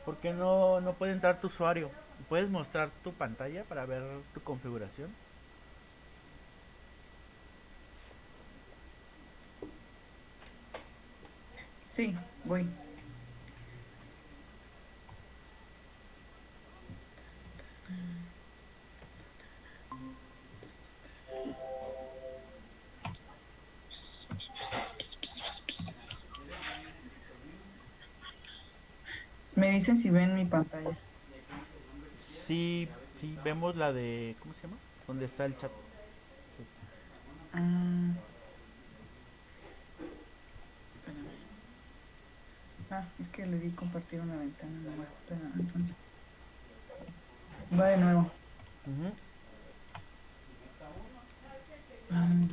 Porque no puede entrar tu usuario. ¿Puedes mostrar tu pantalla para ver tu configuración? Sí, voy. Me dicen si ven mi pantalla. Sí, sí, vemos la de... ¿Cómo se llama? ¿Dónde está el chat? Ah, espérame. Es que le di compartir una ventana nomás. Espera, entonces. Va de nuevo. Ujú. Mm,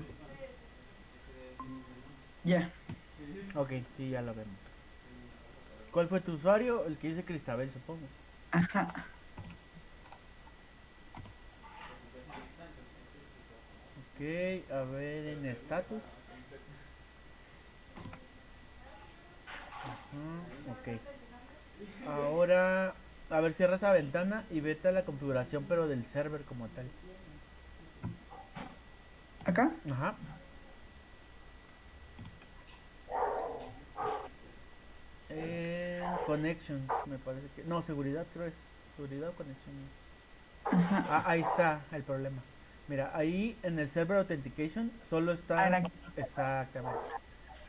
ya. Ok, sí, ya lo vemos. ¿Cuál fue tu usuario? El que dice Cristabel, supongo. Ajá. Ok, a ver en status. Ok. Ahora, a ver, cierra esa ventana y vete a la configuración, pero del server como tal. ¿Acá? Ajá. En Connections, me parece que. No, seguridad, creo es. Seguridad o Connections. Ajá. Ah, ahí está el problema. Mira, ahí en el server authentication solo Era está. aquí. Exactamente.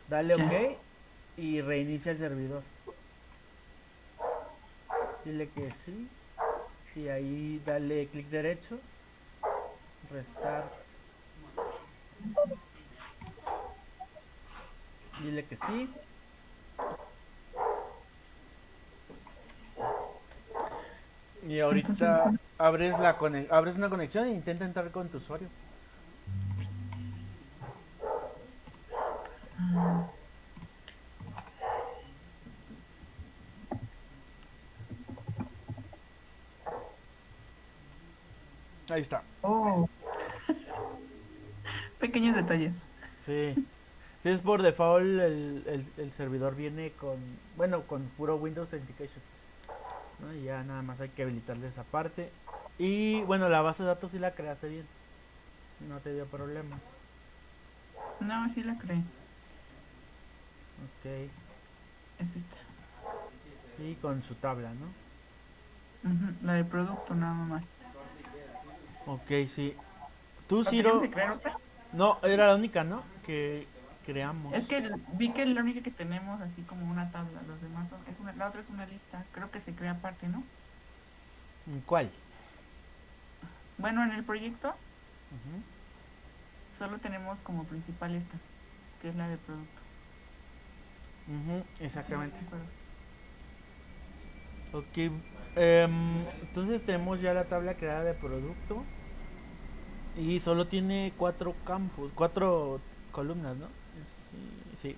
Dale OK Ya. y reinicia el servidor. Dile que sí. Y ahí dale clic derecho. Restart. Dile que sí. Y Entonces, ahorita abres una conexión e intenta entrar con tu usuario. Ahí está. oh, pequeños detalles. Sí. Si es por default, el servidor viene con, bueno, con puro Windows Authentication, ¿no? Y ya nada más hay que habilitarle esa parte. Y bueno, la base de datos sí la creaste bien, no te dio problemas. No, sí la creé. Ok. Es esta. Y con su tabla, ¿no? Ujú, la de producto nada más. Ok, sí. Tú, ¿O teníamos Ciro, que crear otra? no, era la única, ¿no? Que creamos. Es que vi que la única que tenemos así como una tabla. Los demás son, es una, la otra es una lista. Creo que se crea aparte, ¿no? ¿Cuál? Bueno, en el proyecto Ujú, solo tenemos como principal esta, que es la de producto. ujú, Sí, sí, exactamente. me acuerdo. Ok. Entonces tenemos ya la tabla creada de producto. Y solo tiene cuatro campos, cuatro columnas, ¿no? Sí, sí.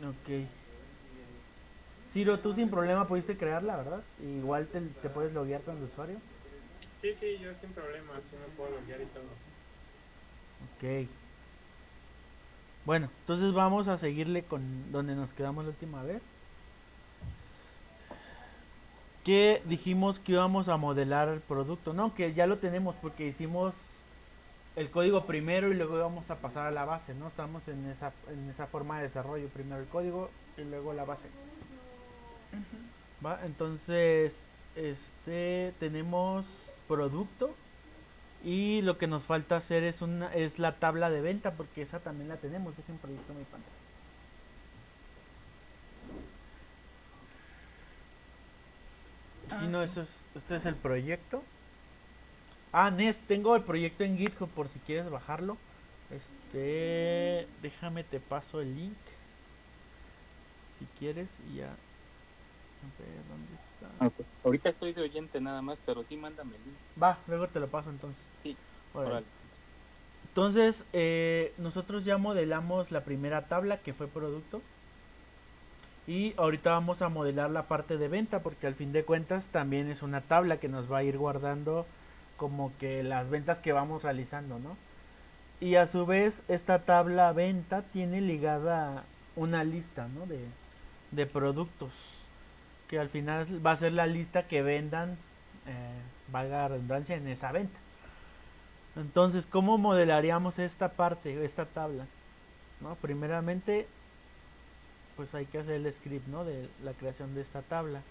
Ok. Ciro, tú sin problema pudiste crearla, ¿verdad? Igual te puedes loguear con el usuario. Sí, sí, yo sin problema, sí me puedo loguear y todo. Ok. Bueno, entonces vamos a seguirle con donde nos quedamos la última vez. Que dijimos que íbamos a modelar el producto, ¿no? Que ya lo tenemos porque hicimos el código primero y luego íbamos a pasar a la base, ¿no? Estamos en esa forma de desarrollo. Primero el código y luego la base. Ujú. ¿Va? Entonces, tenemos producto y lo que nos falta hacer es la tabla de venta porque esa también la tenemos, es un proyecto muy pantalla. Si Ah, no, sí. este es el proyecto. Ah, Nest, tengo el proyecto en GitHub por si quieres bajarlo. Déjame te paso el link si quieres y ya. A ver, ¿dónde está? Ok. Ahorita estoy de oyente nada más, pero sí mándame el link. Va, luego te lo paso entonces. Sí, Órale. órale. Entonces, nosotros ya modelamos la primera tabla que fue producto. Y ahorita vamos a modelar la parte de venta porque al fin de cuentas también es una tabla que nos va a ir guardando como que las ventas que vamos realizando, ¿no? Y a su vez esta tabla venta tiene ligada una lista, ¿no? de productos, que al final va a ser la lista que vendan, valga la redundancia, en esa venta. Entonces, ¿cómo modelaríamos esta parte, esta tabla? ¿No? Primeramente, pues hay que hacer el script, ¿no?, de la creación de esta tabla.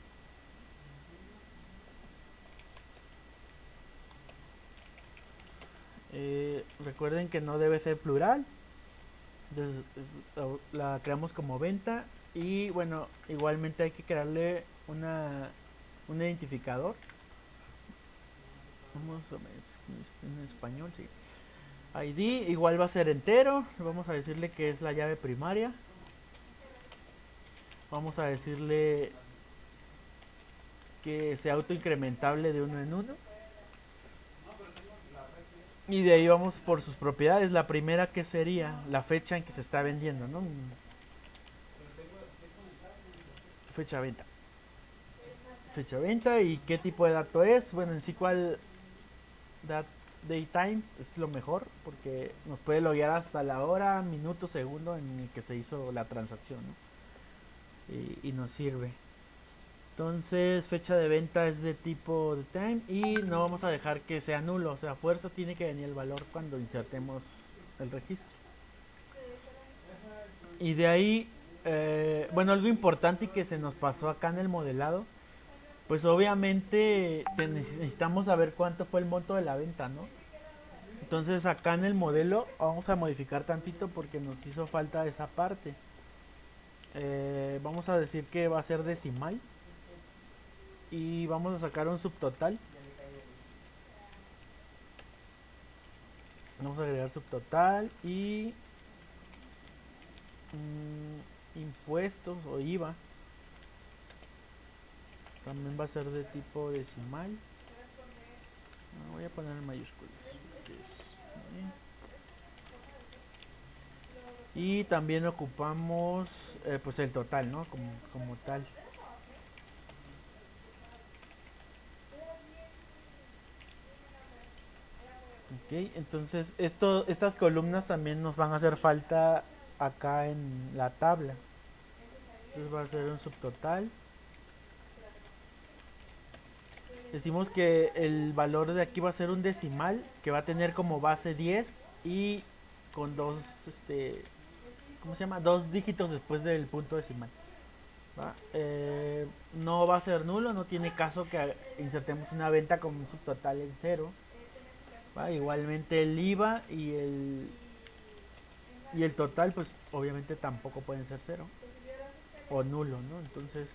Recuerden que no debe ser plural. Entonces, la creamos como venta. Y bueno, igualmente hay que crearle un identificador. Vamos a ver en español, sí. ID igual va a ser entero. Vamos a decirle que es la llave primaria. Vamos a decirle que sea autoincrementable de uno en uno. Y de ahí vamos por sus propiedades. La primera, que sería la fecha en que se está vendiendo, ¿no? Fecha de venta. Fecha de venta y qué tipo de dato es. Bueno, en SQL Daytime es lo mejor porque nos puede loguear hasta la hora, minuto, segundo en el que se hizo la transacción, ¿no? Y nos sirve. Entonces, fecha de venta es de tipo de time y no vamos a dejar que sea nulo, o sea, a fuerza tiene que venir el valor cuando insertemos el registro. Y de ahí, bueno, algo importante y que se nos pasó acá en el modelado, pues obviamente necesitamos saber cuánto fue el monto de la venta, ¿no? Entonces acá en el modelo vamos a modificar tantito porque nos hizo falta esa parte. Vamos a decir que va a ser decimal. Y vamos a sacar un subtotal. Vamos a agregar subtotal y impuestos o IVA. También va a ser de tipo decimal. Voy a poner en mayúsculas. Y también ocupamos pues el total, ¿no? Como tal. Ok, entonces estas columnas también nos van a hacer falta acá en la tabla. Entonces va a ser un subtotal. Decimos que el valor de aquí va a ser un decimal que va a tener como base 10 y con dos, ¿cómo se llama? Dos dígitos después del punto decimal. ¿Va? No va a ser nulo, no tiene caso que insertemos una venta con un subtotal en 0. ¿Va? Igualmente el IVA y el total, pues obviamente tampoco pueden ser 0 o nulo, ¿no? Entonces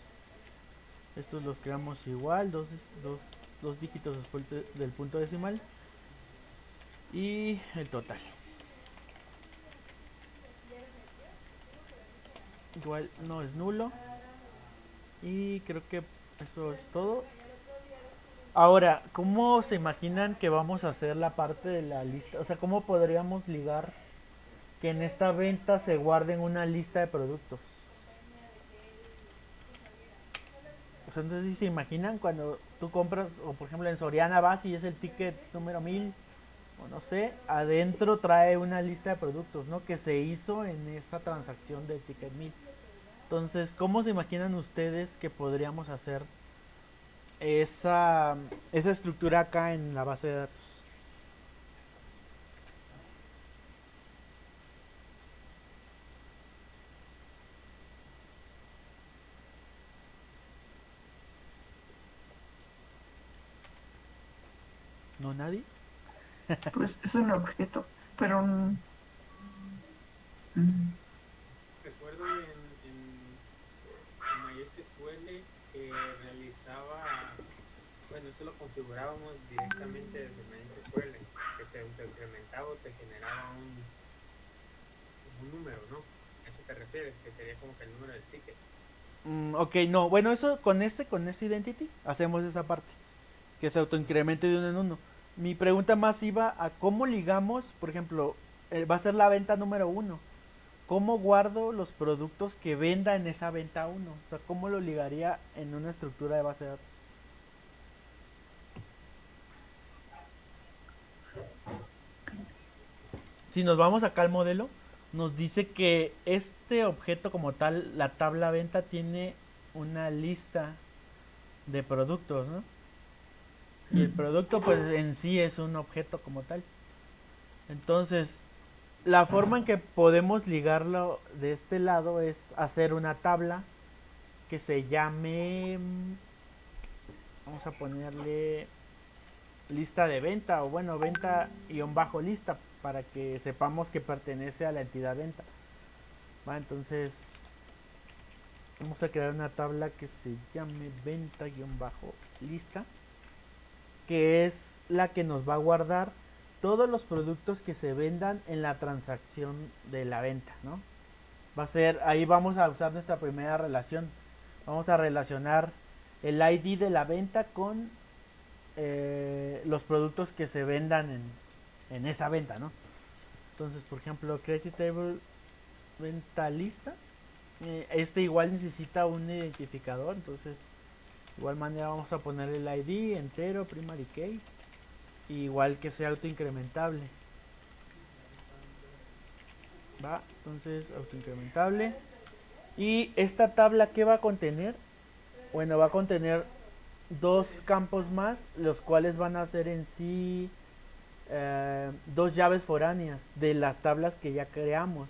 estos los creamos igual, dos dígitos después del punto decimal y el total. Igual no es nulo. Y creo que eso es todo. Ahora, ¿cómo se imaginan que vamos a hacer la parte de la lista? O sea, ¿cómo podríamos ligar que en esta venta se guarden una lista de productos? O sea, entonces, si se imaginan cuando tú compras, o por ejemplo en Soriana vas y es el ticket número 1000, o no sé, adentro trae una lista de productos, ¿no? Que se hizo en esa transacción de ticket 1000. Entonces, ¿cómo se imaginan ustedes que podríamos hacer esa estructura acá en la base de datos? ¿No, nadie? Pues es un objeto, pero Recuerdo en MySQL que realizaba, bueno, eso lo configurábamos directamente desde MySQL, que se incrementaba o te generaba un número, ¿no? ¿A eso te refieres? Que sería como que el número del ticket. Ok, no, bueno, eso con este identity hacemos esa parte, que se autoincremente de uno en uno. Mi pregunta más iba a cómo ligamos, por ejemplo, va a ser la venta número 1. ¿Cómo guardo los productos que venda en esa venta 1? O sea, ¿cómo lo ligaría en una estructura de base de datos? Si nos vamos acá al modelo, nos dice que este objeto como tal, la tabla venta, tiene una lista de productos, ¿no? Y el producto pues en sí es un objeto como tal. Entonces, la forma en que podemos ligarlo de este lado es hacer una tabla que se llame, vamos a ponerle lista de venta, o bueno, venta guión bajo lista, para que sepamos que pertenece a la entidad venta. ¿Va? Entonces, vamos a crear una tabla que se llame venta guión bajo lista, que es la que nos va a guardar todos los productos que se vendan en la transacción de la venta, ¿no? Va a ser, ahí vamos a usar nuestra primera relación. Vamos a relacionar el ID de la venta con los productos que se vendan en esa venta, ¿no? Entonces, por ejemplo, Create Table venta lista. Este igual necesita un identificador, entonces de igual manera vamos a poner el ID entero, primary key, igual que sea autoincrementable. Va, entonces autoincrementable. Y esta tabla, ¿qué va a contener? Bueno, va a contener dos campos más, los cuales van a ser en sí dos llaves foráneas de las tablas que ya creamos.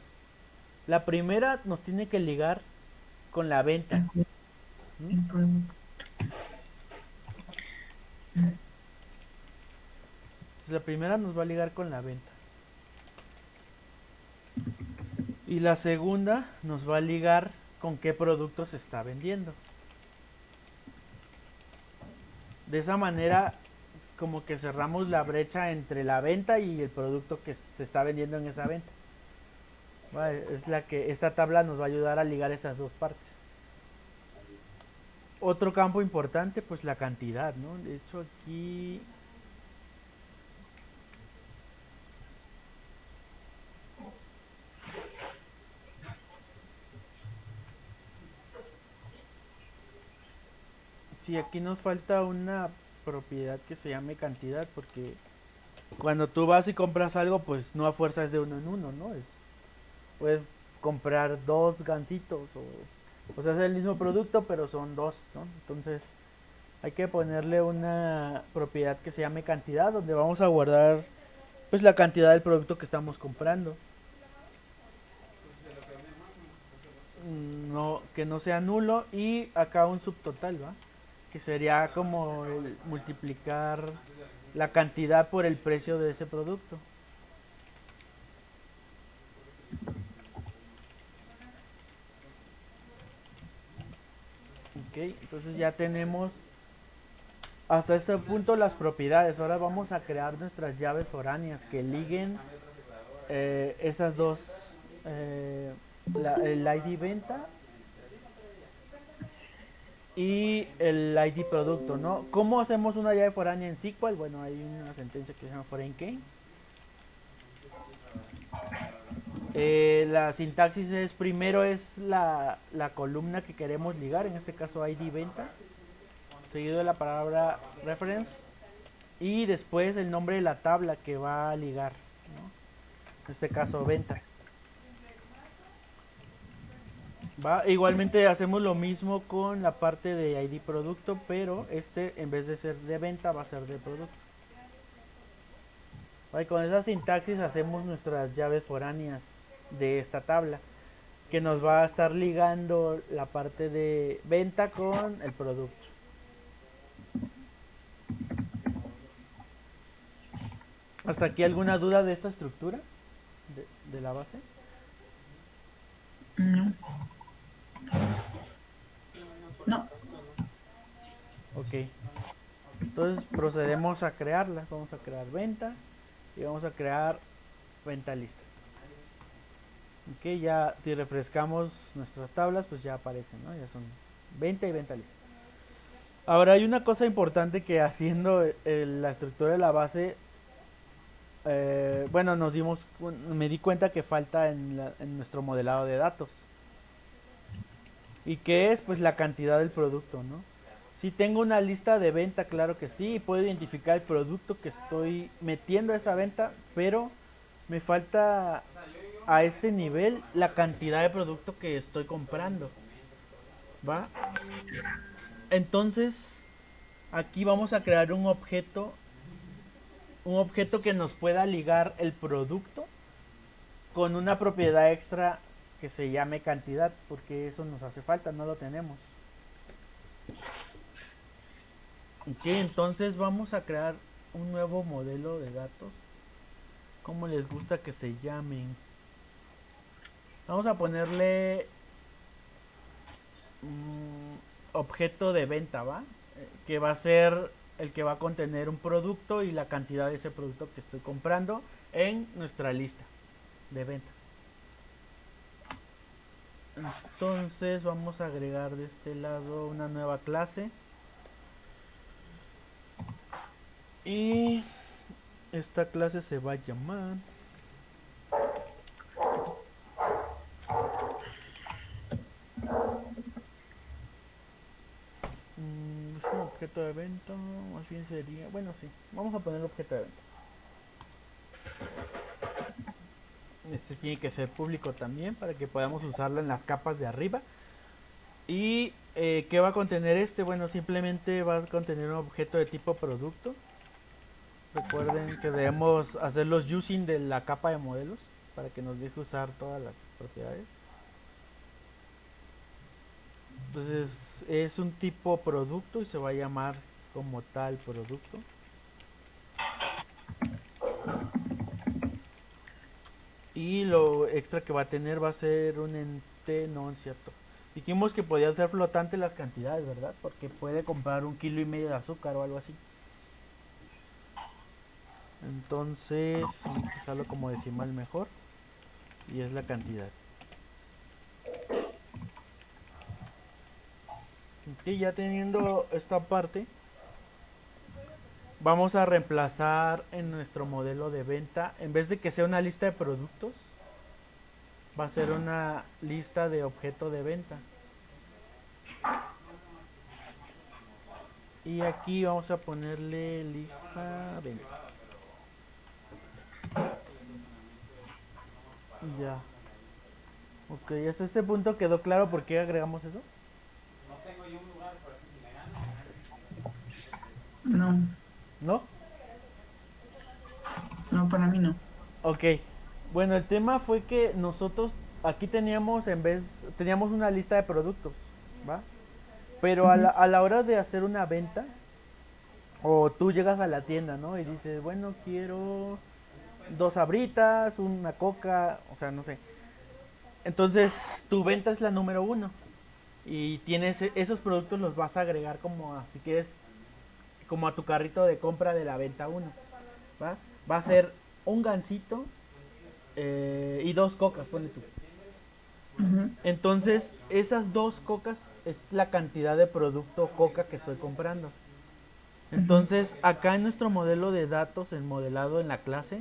La primera nos tiene que ligar con la venta. Entonces, la primera nos va a ligar con la venta. Y la segunda nos va a ligar con qué producto se está vendiendo. De esa manera, como que cerramos la brecha entre la venta y el producto que se está vendiendo en esa venta. Vale, es la que esta tabla nos va a ayudar a ligar esas dos partes. Otro campo importante, pues la cantidad, ¿no? De hecho aquí sí, aquí nos falta una propiedad que se llame cantidad, porque cuando tú vas y compras algo, pues no a fuerza es de uno en uno, ¿no? Puedes comprar dos gansitos o sea, es el mismo producto, pero son dos, ¿no? Entonces hay que ponerle una propiedad que se llame cantidad, donde vamos a guardar pues la cantidad del producto que estamos comprando. No, que no sea nulo, y acá un subtotal, ¿va? Que sería como multiplicar la cantidad por el precio de ese producto. Ok, entonces ya tenemos hasta ese punto las propiedades. Ahora vamos a crear nuestras llaves foráneas que liguen esas dos, el ID venta y el ID producto, ¿no? ¿Cómo hacemos una llave foránea en SQL? Bueno, hay una sentencia que se llama foreign key. La sintaxis es, primero es la columna que queremos ligar, en este caso ID venta, seguido de la palabra reference, y después el nombre de la tabla que va a ligar, ¿no? En este caso venta. ¿Va? Igualmente hacemos lo mismo con la parte de ID producto, pero este en vez de ser de venta va a ser de producto. ¿Va? Y con esa sintaxis hacemos nuestras llaves foráneas de esta tabla, que nos va a estar ligando la parte de venta con el producto. ¿Hasta aquí alguna duda de esta estructura de la base? No. No. Ok. Entonces procedemos a crearla. Vamos a crear venta y vamos a crear venta lista. Ok, ya si refrescamos nuestras tablas, pues ya aparecen, ¿no? Ya son venta y venta lista. Ahora hay una cosa importante que haciendo la estructura de la base, bueno, me di cuenta que falta en nuestro modelado de datos. ¿Y qué es? Pues la cantidad del producto, ¿no? Si tengo una lista de venta, claro que sí, puedo identificar el producto que estoy metiendo a esa venta, pero me falta a este nivel la cantidad de producto que estoy comprando. ¿Va? Entonces, aquí vamos a crear un objeto que nos pueda ligar el producto con una propiedad extra que se llame cantidad, porque eso nos hace falta, no lo tenemos. Ok, entonces vamos a crear un nuevo modelo de datos. ¿Cómo les gusta que se llamen? Vamos a ponerle objeto de venta, ¿va? Que va a ser el que va a contener un producto y la cantidad de ese producto que estoy comprando en nuestra lista de venta. Entonces vamos a agregar de este lado una nueva clase. Y esta clase se va a llamar es un objeto de venta, más bien sería, bueno, sí, vamos a poner objeto de venta. Este tiene que ser público también para que podamos usarlo en las capas de arriba. Y ¿qué va a contener este? Bueno, simplemente va a contener un objeto de tipo producto. Recuerden que debemos hacer los using de la capa de modelos para que nos deje usar todas las propiedades. Entonces es un tipo producto y se va a llamar como tal producto. Y lo extra que va a tener va a ser un ente, no es cierto. Dijimos que podían ser flotantes las cantidades, ¿verdad? Porque puede comprar 1,5 kilos de azúcar o algo así. Entonces, dejarlo como decimal mejor. Y es la cantidad. Y ya teniendo esta parte, vamos a reemplazar en nuestro modelo de venta, en vez de que sea una lista de productos, va a ser una lista de objeto de venta. Y aquí vamos a ponerle lista venta. Ya. Ok, hasta este punto quedó claro por qué agregamos eso. No, ¿No? no, para mí no. Ok. Bueno, el tema fue que nosotros aquí teníamos teníamos una lista de productos, ¿va? Pero a la hora de hacer una venta, o tú llegas a la tienda, ¿no? Y dices, bueno, quiero 2 sabritas, una coca, o sea, no sé. Entonces, tu venta es la número 1. Y tienes esos productos los vas a agregar como, si quieres, como a tu carrito de compra de la venta 1, ¿va? Va a ser un gansito y 2 cocas, ponle tú. Entonces, esas 2 cocas es la cantidad de producto coca que estoy comprando. Entonces, acá en nuestro modelo de datos, el modelado en la clase,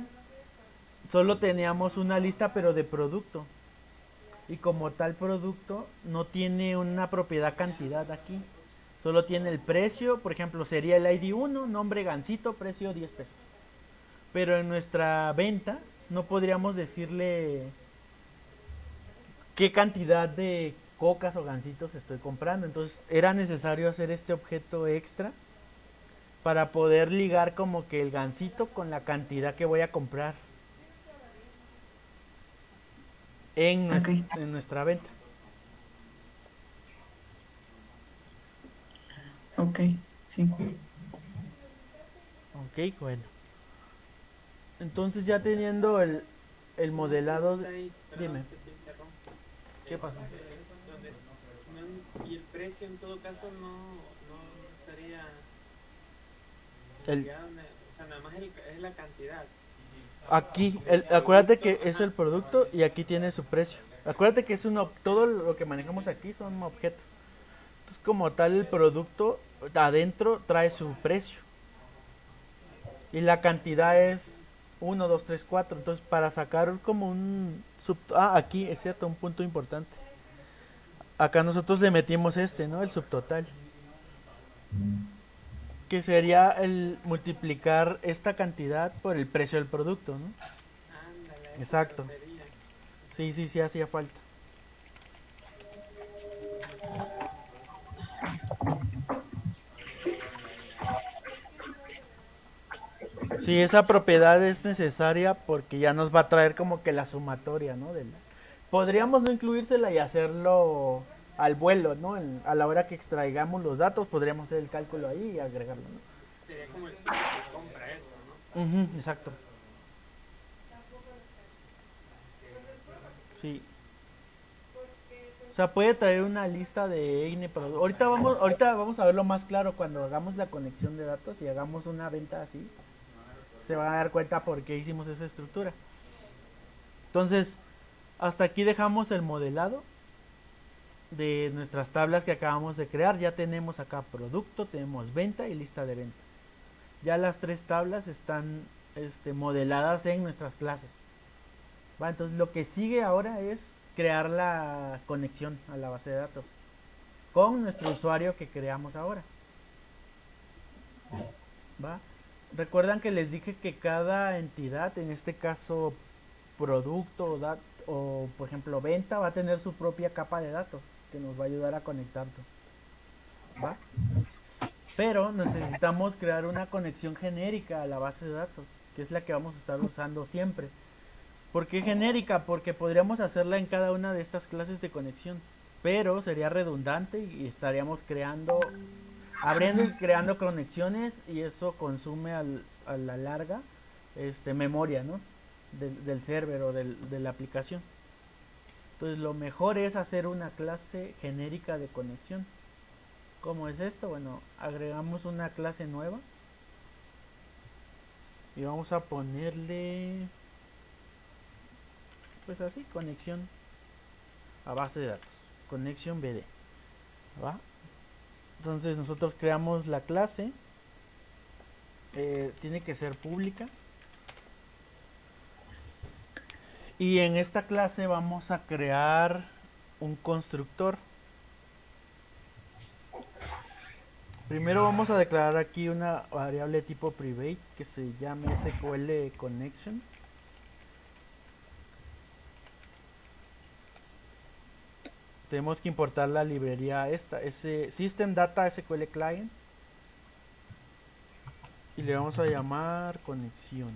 solo teníamos una lista pero de producto. Y como tal producto no tiene una propiedad cantidad aquí. Solo tiene el precio, por ejemplo, sería el ID 1, nombre gansito, precio 10 pesos. Pero en nuestra venta no podríamos decirle qué cantidad de cocas o gansitos estoy comprando. Entonces era necesario hacer este objeto extra para poder ligar como que el gansito con la cantidad que voy a comprar en nuestra venta. Ok, sí. Ok, bueno. Entonces ya teniendo el modelado... Dime. ¿Qué pasó? Y el precio en todo caso no estaría... O sea, nada más es la cantidad. Aquí, acuérdate que es el producto y aquí tiene su precio. Acuérdate que todo lo que manejamos aquí son objetos. Entonces, como tal, el producto adentro trae su precio. Y la cantidad es 1, 2, 3, 4. Entonces, para sacar como aquí es cierto, un punto importante. Acá nosotros le metimos ¿no? El subtotal. Que sería el multiplicar esta cantidad por el precio del producto, ¿no? Ándale, Exacto. Sí, sí, sí, hacía falta. Sí, esa propiedad es necesaria porque ya nos va a traer como que la sumatoria, ¿no? Podríamos no incluírsela y hacerlo al vuelo, ¿no? A la hora que extraigamos los datos, podríamos hacer el cálculo ahí y agregarlo, ¿no? Sería como el ticket de compra eso, ¿no? Ujú, exacto. Sí. O sea, puede traer una lista de EINE, pero ahorita vamos a verlo más claro cuando hagamos la conexión de datos y hagamos una venta así. Se van a dar cuenta por qué hicimos esa estructura. Entonces, hasta aquí dejamos el modelado de nuestras tablas que acabamos de crear. Ya tenemos acá producto, tenemos venta y lista de venta. Ya las tres tablas están modeladas en nuestras clases. ¿Va? Entonces lo que sigue ahora es crear la conexión a la base de datos con nuestro usuario que creamos ahora. ¿Va? Recuerdan que les dije que cada entidad, en este caso producto o por ejemplo venta, va a tener su propia capa de datos que nos va a ayudar a conectarnos. ¿Va? Pero necesitamos crear una conexión genérica a la base de datos, que es la que vamos a estar usando siempre. ¿Por qué genérica? Porque podríamos hacerla en cada una de estas clases de conexión, pero sería redundante y estaríamos abriendo y creando conexiones y eso consume a la larga memoria, ¿no? Del server o de la aplicación. Entonces lo mejor es hacer una clase genérica de conexión. ¿Cómo es esto? Bueno, agregamos una clase nueva y vamos a ponerle, pues así, conexión a base de datos, conexión BD, ¿va? Entonces nosotros creamos la clase, tiene que ser pública y en esta clase vamos a crear un constructor. Primero vamos a declarar aquí una variable tipo private que se llame SQL connection. Tenemos que importar la librería ese System Data SQL Client. Y le vamos a llamar conexión.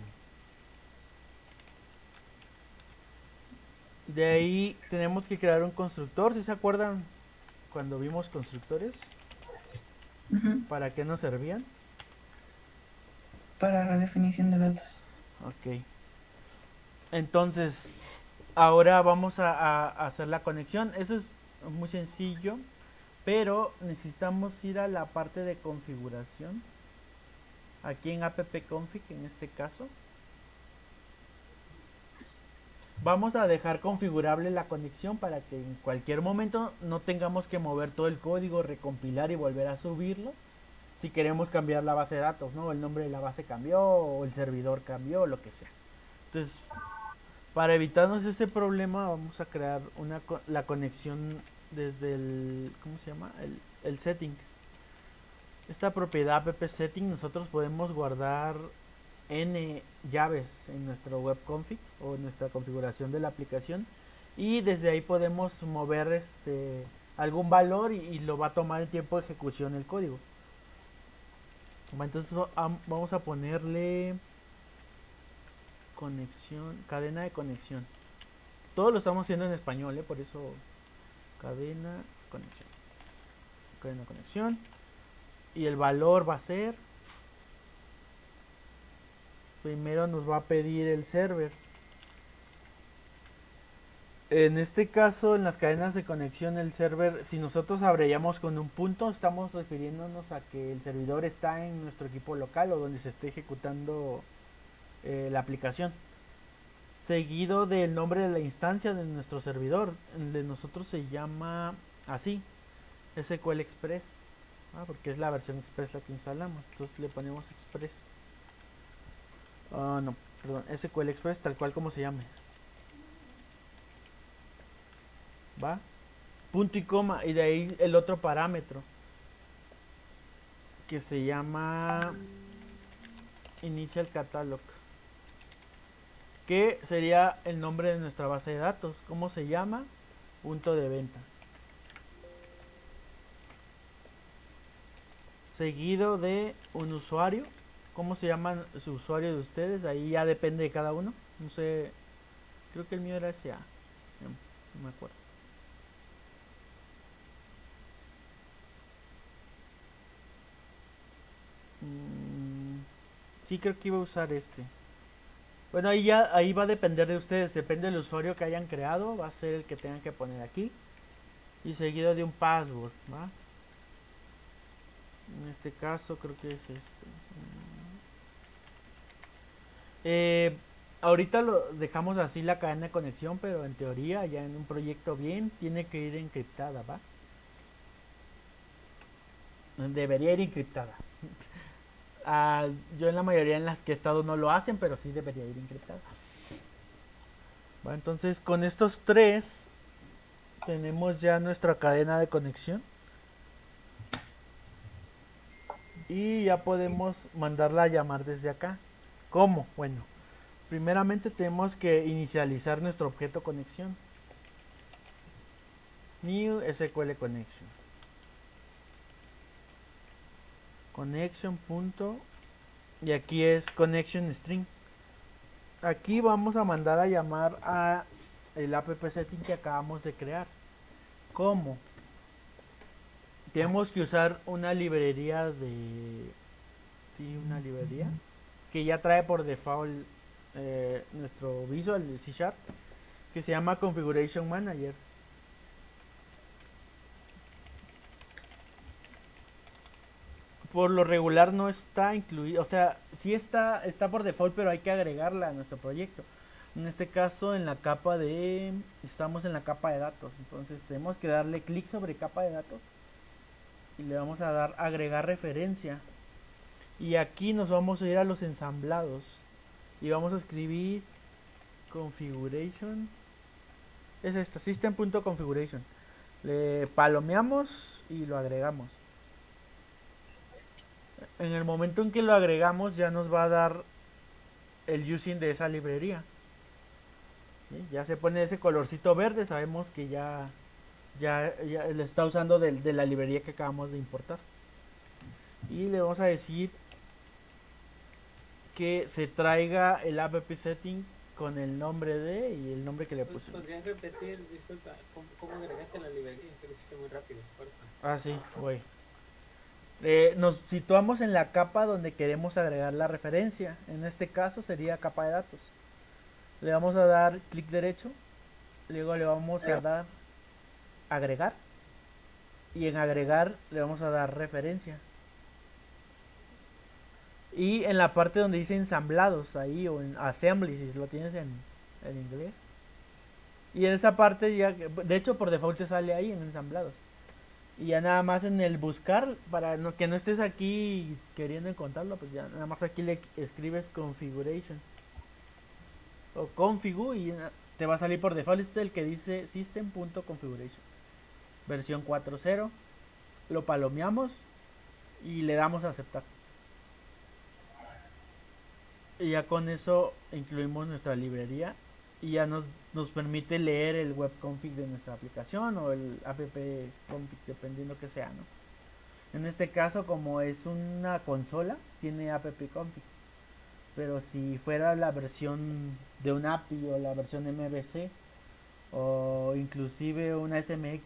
De ahí tenemos que crear un constructor. ¿Sí se acuerdan cuando vimos constructores? ¿Para qué nos servían? Para la definición de datos. Ok. Entonces, ahora vamos a hacer la conexión. Eso es muy sencillo. Pero necesitamos ir a la parte de configuración. Aquí en appconfig en este caso. Vamos a dejar configurable la conexión para que en cualquier momento no tengamos que mover todo el código, recompilar y volver a subirlo. Si queremos cambiar la base de datos, ¿no? El nombre de la base cambió o el servidor cambió, lo que sea. Entonces, para evitarnos ese problema, vamos a crear la conexión desde el, ¿cómo se llama? El setting. Esta propiedad app setting nosotros podemos guardar n llaves en nuestro web config o en nuestra configuración de la aplicación y desde ahí podemos mover algún valor y lo va a tomar el tiempo de ejecución el código. Entonces vamos a ponerle conexión, cadena de conexión. Todo lo estamos haciendo en español, por eso cadena de conexión y el valor va a ser, primero nos va a pedir el server. En este caso, en las cadenas de conexión, el server, si nosotros abreviamos con un punto, estamos refiriéndonos a que el servidor está en nuestro equipo local o donde se esté ejecutando la aplicación. Seguido del nombre de la instancia de nuestro servidor. El de nosotros se llama así, SQL Express, porque es la versión Express la que instalamos. Entonces le ponemos Express. No, perdón, SQL Express tal cual como se llame. ¿Va? Punto y coma. Y de ahí el otro parámetro que se llama Initial Catalog. que sería el nombre de nuestra base de datos. ¿Cómo se llama? Punto de venta. Seguido de un usuario. ¿Cómo se llama su usuario de ustedes? Ahí ya depende de cada uno. No sé. Creo que el mío era SA. No me acuerdo. Sí, creo que iba a usar este. Bueno, ahí va a depender de ustedes. Depende del usuario que hayan creado. Va a ser el que tengan que poner aquí. Y seguido de un password, ¿va? En este caso creo que es este. Ahorita lo dejamos así la cadena de conexión, pero en teoría ya en un proyecto bien tiene que ir encriptada, ¿va? Debería ir encriptada. Yo en la mayoría en las que he estado no lo hacen, pero sí debería ir encriptada. ¿Va? Entonces con estos tres tenemos ya nuestra cadena de conexión. Y ya podemos mandarla a llamar desde acá. ¿Cómo? Bueno, primeramente tenemos que inicializar nuestro objeto conexión. New SQL Connection. Connection. Y aquí es connection string. Aquí vamos a mandar a llamar a el app setting que acabamos de crear. ¿Cómo? Tenemos que usar una librería de... Sí, una librería que ya trae por default nuestro Visual C Sharp, que se llama Configuration Manager. Por lo regular no está incluido, o sea, sí está por default, pero hay que agregarla a nuestro proyecto. En este caso, estamos en la capa de datos, entonces tenemos que darle clic sobre capa de datos y le vamos a dar agregar referencia. Y aquí nos vamos a ir a los ensamblados y vamos a escribir configuration. Es esta, system.configuration. Le palomeamos y lo agregamos. En el momento en que lo agregamos ya nos va a dar el using de esa librería. ¿Sí? Ya se pone ese colorcito verde, sabemos que ya le está usando de la librería que acabamos de importar. Y le vamos a decir que se traiga el app setting con el nombre de y el nombre que le puse. ¿Podrías repetir, disculpa, cómo agregaste la librería? Que lo hiciste muy rápido, porfa. Ah, sí, voy. Nos situamos en la capa donde queremos agregar la referencia. En este caso sería capa de datos. Le vamos a dar clic derecho. Luego le vamos a dar agregar. Y en agregar le vamos a dar referencia. Y en la parte donde dice ensamblados, ahí, o en assembly, si lo tienes en inglés. Y en esa parte ya, de hecho por default se sale ahí en ensamblados. Y ya nada más en el buscar, para que no estés aquí queriendo encontrarlo, pues ya nada más aquí le escribes configuration. O configu y te va a salir por default. Este es el que dice system.configuration. Versión 4.0. Lo palomeamos y le damos a aceptar. Y ya con eso incluimos nuestra librería y ya nos permite leer el webconfig de nuestra aplicación o el appconfig, dependiendo que sea, ¿no? En este caso, como es una consola, tiene appconfig. Pero si fuera la versión de un API o la versión MVC o inclusive una SMX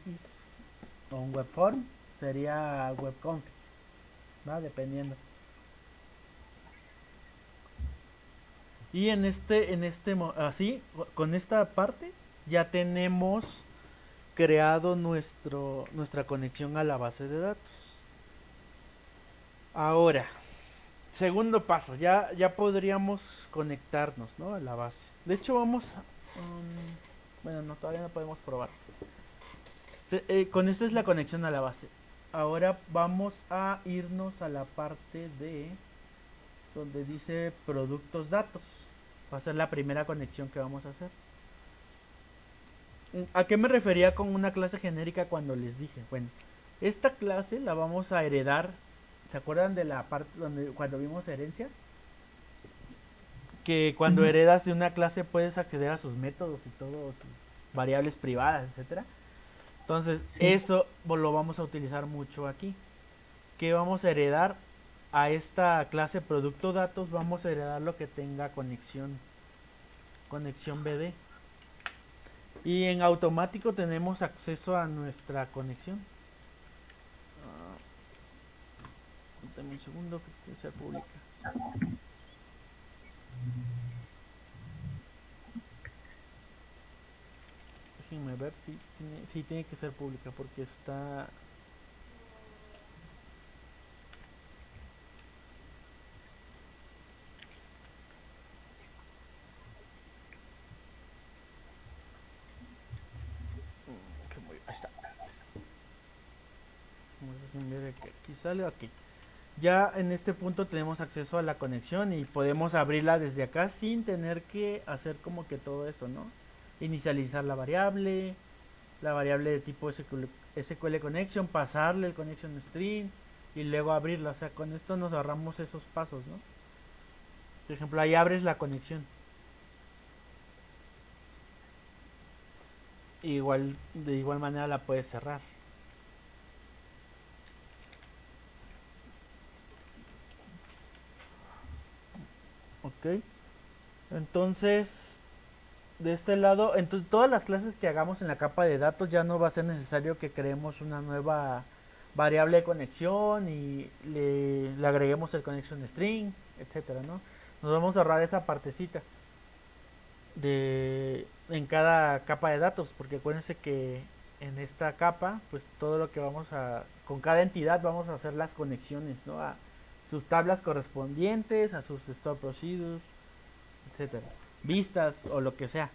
o un webform, sería webconfig, ¿va? Dependiendo. Y así, con esta parte ya tenemos creado nuestra conexión a la base de datos. Ahora, segundo paso, ya podríamos conectarnos, ¿no?, a la base. De hecho, vamos bueno, no, todavía no podemos probar. Con esto es la conexión a la base. Ahora vamos a irnos a la parte de donde dice productos datos. Va a ser la primera conexión que vamos a hacer. ¿A qué me refería con una clase genérica cuando les dije? Bueno, esta clase la vamos a heredar. ¿Se acuerdan de la parte donde cuando vimos herencia? que cuando Ujú. heredas de una clase puedes acceder a sus métodos y todo, sus variables privadas, etcétera. Entonces, Sí. eso lo vamos a utilizar mucho aquí. Que vamos a heredar a esta clase producto datos, vamos a heredar lo que tenga conexión BD. Y en automático tenemos acceso a nuestra conexión. Dame un segundo que tiene que ser pública. Déjenme ver si tiene que ser pública porque está... Ahí está. Vamos a ver que aquí sale, ok. Ya en este punto tenemos acceso a la conexión y podemos abrirla desde acá sin tener que hacer como que todo eso, ¿no? Inicializar la variable de tipo SQL Connection, pasarle el connection string y luego abrirla. O sea, con esto nos ahorramos esos pasos, ¿no? Por ejemplo, ahí abres la conexión. De igual manera la puedes cerrar. Ok. Entonces, de este lado, entonces todas las clases que hagamos en la capa de datos ya no va a ser necesario que creemos una nueva variable de conexión y le agreguemos el connection string, etcétera, ¿no? Nos vamos a ahorrar esa partecita en cada capa de datos, porque acuérdense que en esta capa, pues todo lo que con cada entidad vamos a hacer las conexiones, ¿no? A sus tablas correspondientes, a sus store procedures, etcétera, vistas o lo que sea.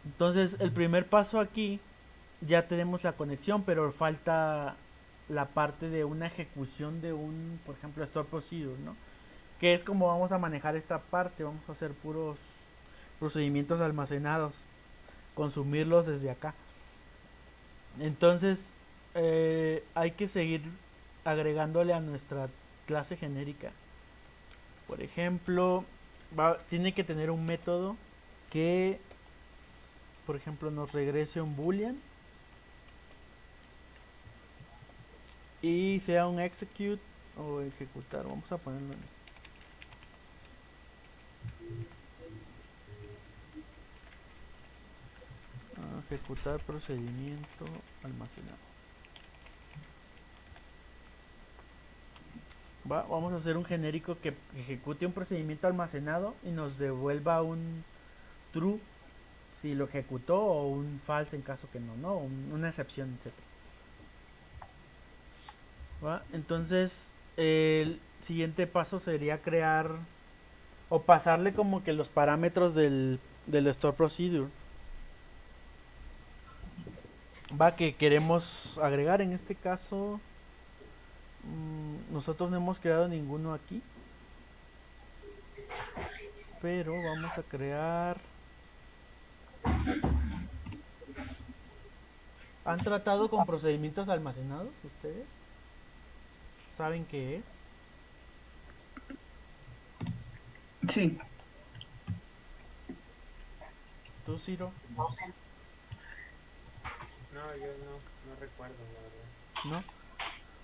Entonces, el primer paso aquí ya tenemos la conexión, pero falta la parte de una ejecución de un, por ejemplo, store procedure, ¿no? Que es como vamos a manejar esta parte, vamos a hacer puros procedimientos almacenados, consumirlos desde acá. Entonces, hay que seguir agregándole a nuestra clase genérica. Por ejemplo, tiene que tener un método que, por ejemplo, nos regrese un boolean y sea un execute o ejecutar. Vamos a ponerlo en ejecutar procedimiento almacenado. Vamos a hacer un genérico que ejecute un procedimiento almacenado y nos devuelva un true si lo ejecutó o un false en caso que no, una excepción, etc. Entonces, el siguiente paso sería crear o pasarle como que los parámetros del store procedure. Que queremos agregar en este caso. Nosotros no hemos creado ninguno aquí, pero vamos a crear. ¿Han tratado con procedimientos almacenados ustedes? ¿Saben qué es? Sí. ¿Tú, Ciro? No, yo no recuerdo, la verdad. ¿No?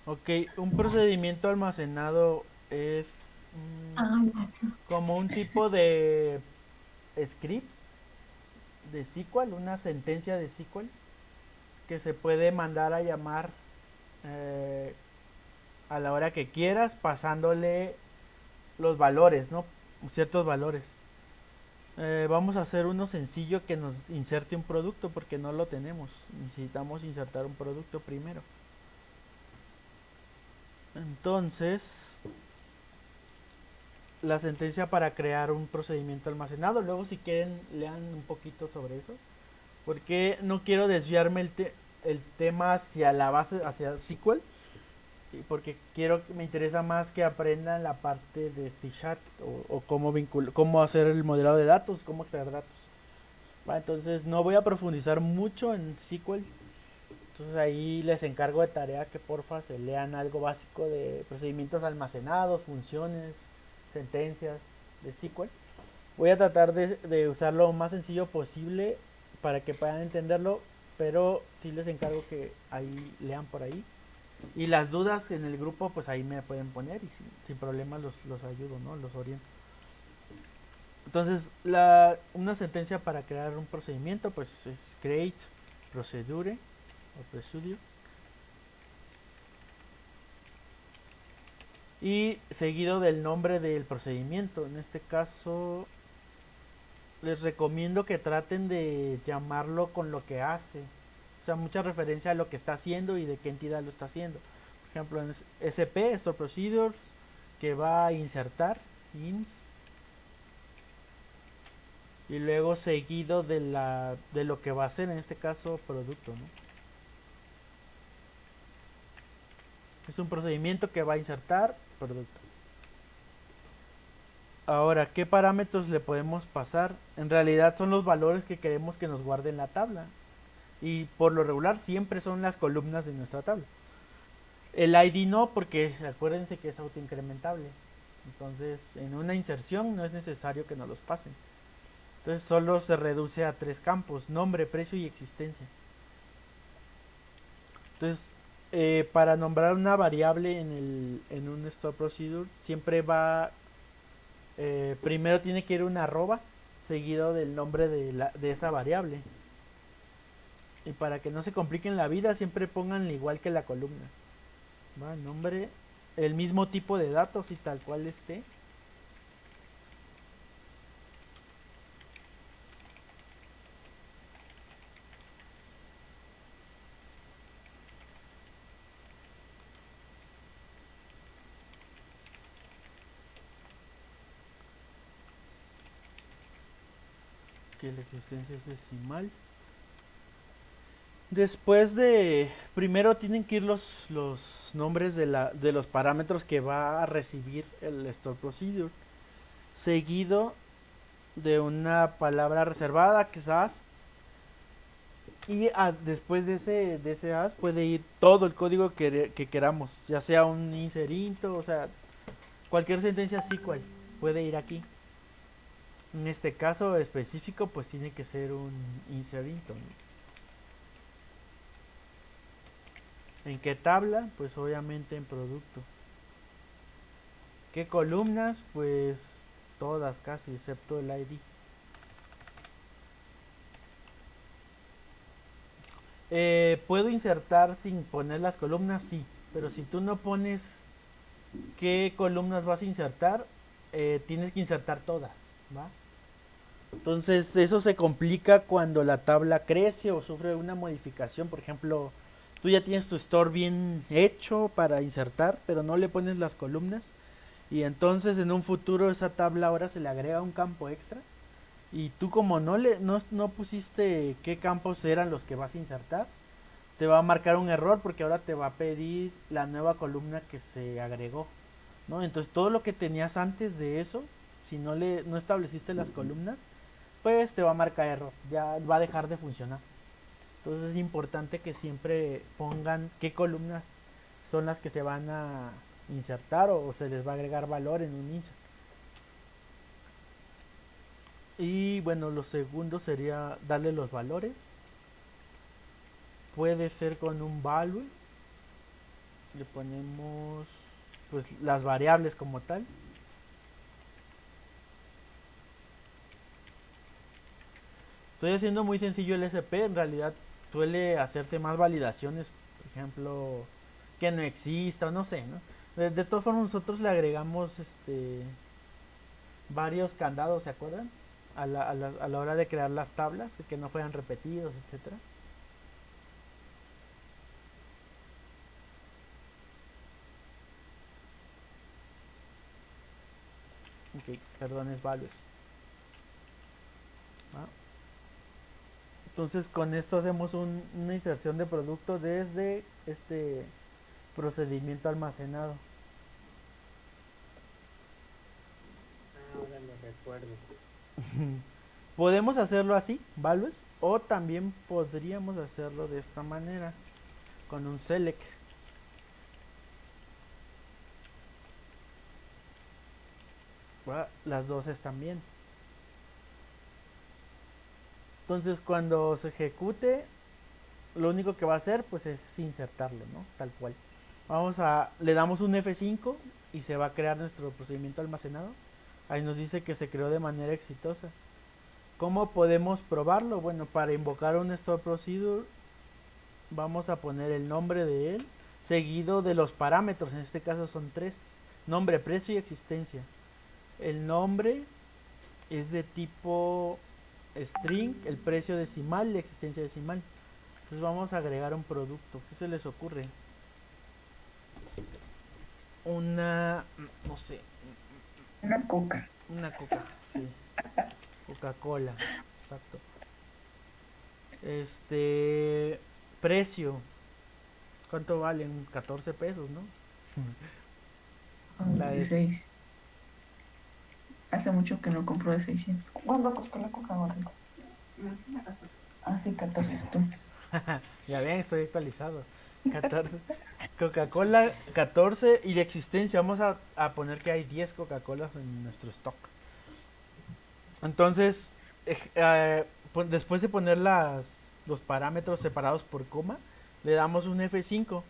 Ok, un procedimiento almacenado es como un tipo de script de SQL, una sentencia de SQL que se puede mandar a llamar a la hora que quieras, pasándole los valores, ¿no? Ciertos valores. Vamos a hacer uno sencillo que nos inserte un producto porque no lo tenemos. Necesitamos insertar un producto primero. Entonces, la sentencia para crear un procedimiento almacenado. Luego, si quieren, lean un poquito sobre eso. Porque no quiero desviarme el tema hacia la base, hacia SQL. Porque me interesa más que aprendan la parte de C# o cómo hacer el modelado de datos, cómo extraer datos. Entonces no voy a profundizar mucho en SQL. Entonces ahí les encargo de tarea que porfa se lean algo básico de procedimientos almacenados, funciones, sentencias, de SQL. Voy a tratar de usarlo lo más sencillo posible para que puedan entenderlo, pero sí les encargo que ahí lean por ahí. Y las dudas en el grupo, pues ahí me pueden poner y sin problema los ayudo, ¿no? Los oriento. Entonces, una sentencia para crear un procedimiento, pues es create procedure o procedure. Y seguido del nombre del procedimiento. En este caso, les recomiendo que traten de llamarlo con lo que hace. O sea, mucha referencia a lo que está haciendo y de qué entidad lo está haciendo. Por ejemplo, en SP, Store Procedures, que va a insertar, ins, y luego seguido de lo que va a hacer, en este caso, producto, ¿no? Es un procedimiento que va a insertar producto. Ahora, ¿qué parámetros le podemos pasar? En realidad son los valores que queremos que nos guarde en la tabla. Y por lo regular siempre son las columnas de nuestra tabla. El ID no, porque acuérdense que es autoincrementable. Entonces, en una inserción no es necesario que nos los pasen. Entonces, solo se reduce a 3 campos: nombre, precio y existencia. Entonces, para nombrar una variable en un store procedure, siempre va... primero tiene que ir una arroba seguido del nombre de esa variable. Y para que no se compliquen la vida, siempre pongan igual que la columna. ¿Va? Nombre, el mismo tipo de datos y tal cual esté. Que la existencia es decimal. Después de... Primero tienen que ir los nombres de los parámetros que va a recibir el store procedure. Seguido de una palabra reservada, que es as. Y después de ese as puede ir todo el código que queramos. Ya sea un inserinto, o sea, cualquier sentencia SQL puede ir aquí. En este caso específico, pues tiene que ser un inserinto, ¿no? ¿En qué tabla? Pues obviamente en producto. ¿Qué columnas? Pues todas casi, excepto el ID. ¿Puedo insertar sin poner las columnas? Sí, pero si tú no pones qué columnas vas a insertar, tienes que insertar todas, ¿va? Entonces eso se complica cuando la tabla crece o sufre una modificación. Por ejemplo, tú ya tienes tu store bien hecho para insertar, pero no le pones las columnas. Y entonces en un futuro esa tabla ahora se le agrega un campo extra. Y tú como no pusiste qué campos eran los que vas a insertar, te va a marcar un error porque ahora te va a pedir la nueva columna que se agregó, ¿no? Entonces todo lo que tenías antes de eso, si no estableciste las columnas, pues te va a marcar error, ya va a dejar de funcionar. Entonces es importante que siempre pongan qué columnas son las que se van a insertar o se les va a agregar valor en un insert. Y bueno, lo segundo sería darle los valores. Puede ser con un value. Le ponemos pues las variables como tal. Estoy haciendo muy sencillo el SP. En realidad suele hacerse más validaciones. Por ejemplo, que no exista o no sé, ¿no? De todas formas nosotros le agregamos varios candados, ¿se acuerdan? A la hora de crear las tablas, de que no fueran repetidos, etcétera. Ok, perdón, es values. ¿Ah? Entonces con esto hacemos una inserción de producto desde este procedimiento almacenado. Ahora lo recuerdo. Podemos hacerlo así, values, o también podríamos hacerlo de esta manera, con un select. ¿va? Las dos están bien. Entonces cuando se ejecute, lo único que va a hacer pues es insertarlo, ¿no? Tal cual. Le damos un F5 y se va a crear nuestro procedimiento almacenado. Ahí nos dice que se creó de manera exitosa. ¿Cómo podemos probarlo? Bueno, para invocar un store procedure vamos a poner el nombre de él seguido de los parámetros. En este caso son 3: nombre, precio y existencia. El nombre es de tipo string, el precio decimal y la existencia decimal. Entonces vamos a agregar un producto. ¿Qué se les ocurre? No sé, Una coca. una coca, sí. Coca-Cola, exacto. Precio. ¿Cuánto valen? 14 pesos, ¿no? La de 16. Hace mucho que no compro de 600. ¿Cuándo costó la coca gordita? Hace 14 entonces. Ya ven, estoy actualizado. 14. Coca-Cola 14 y de existencia. Vamos a poner que hay 10 Coca-Colas en nuestro stock. Entonces, después de poner los parámetros separados por coma, le damos un F5.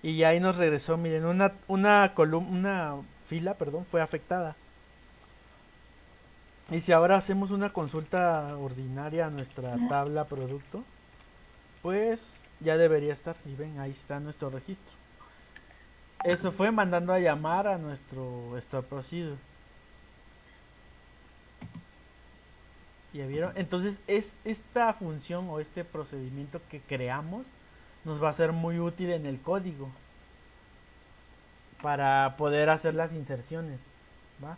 Y ya ahí nos regresó, miren, una fila, perdón, fue afectada. Y si ahora hacemos una consulta ordinaria a nuestra tabla producto, pues ya debería estar. Y ven, ahí está nuestro registro. Eso fue mandando a llamar a nuestro store procedure. ¿Ya vieron? Entonces esta función o este procedimiento que creamos nos va a ser muy útil en el código para poder hacer las inserciones, ¿va?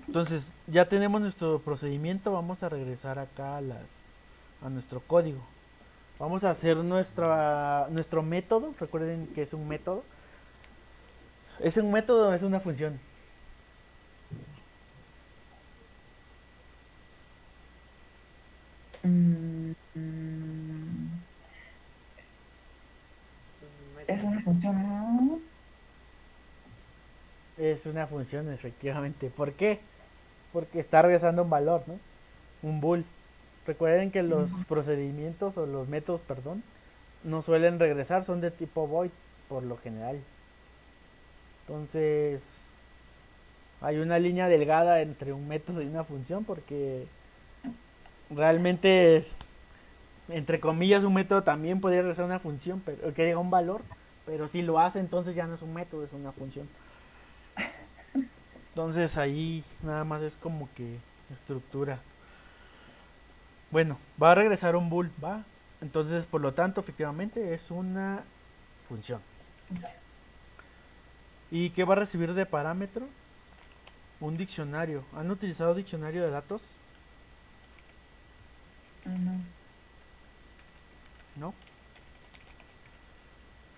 Entonces ya tenemos nuestro procedimiento. Vamos a regresar acá a nuestro código. Vamos a hacer nuestro método. Recuerden que es un método. ¿Es un método o es una función? Mm, Es un método. es una función. Es una función, efectivamente. ¿Por qué? Porque está regresando un valor, ¿no? Un bool. Recuerden que los procedimientos o los métodos, perdón, no suelen regresar, son de tipo void por lo general. Entonces, hay una línea delgada entre un método y una función porque realmente, entre comillas, un método también podría regresar una función, pero que llega un valor, pero si lo hace, entonces ya no es un método, es una función. Entonces ahí nada más es como que estructura. Bueno, va a regresar un bool, ¿va? Entonces, por lo tanto, efectivamente es una función. ¿Y qué va a recibir de parámetro? Un diccionario. ¿Han utilizado diccionario de datos? No. ¿No?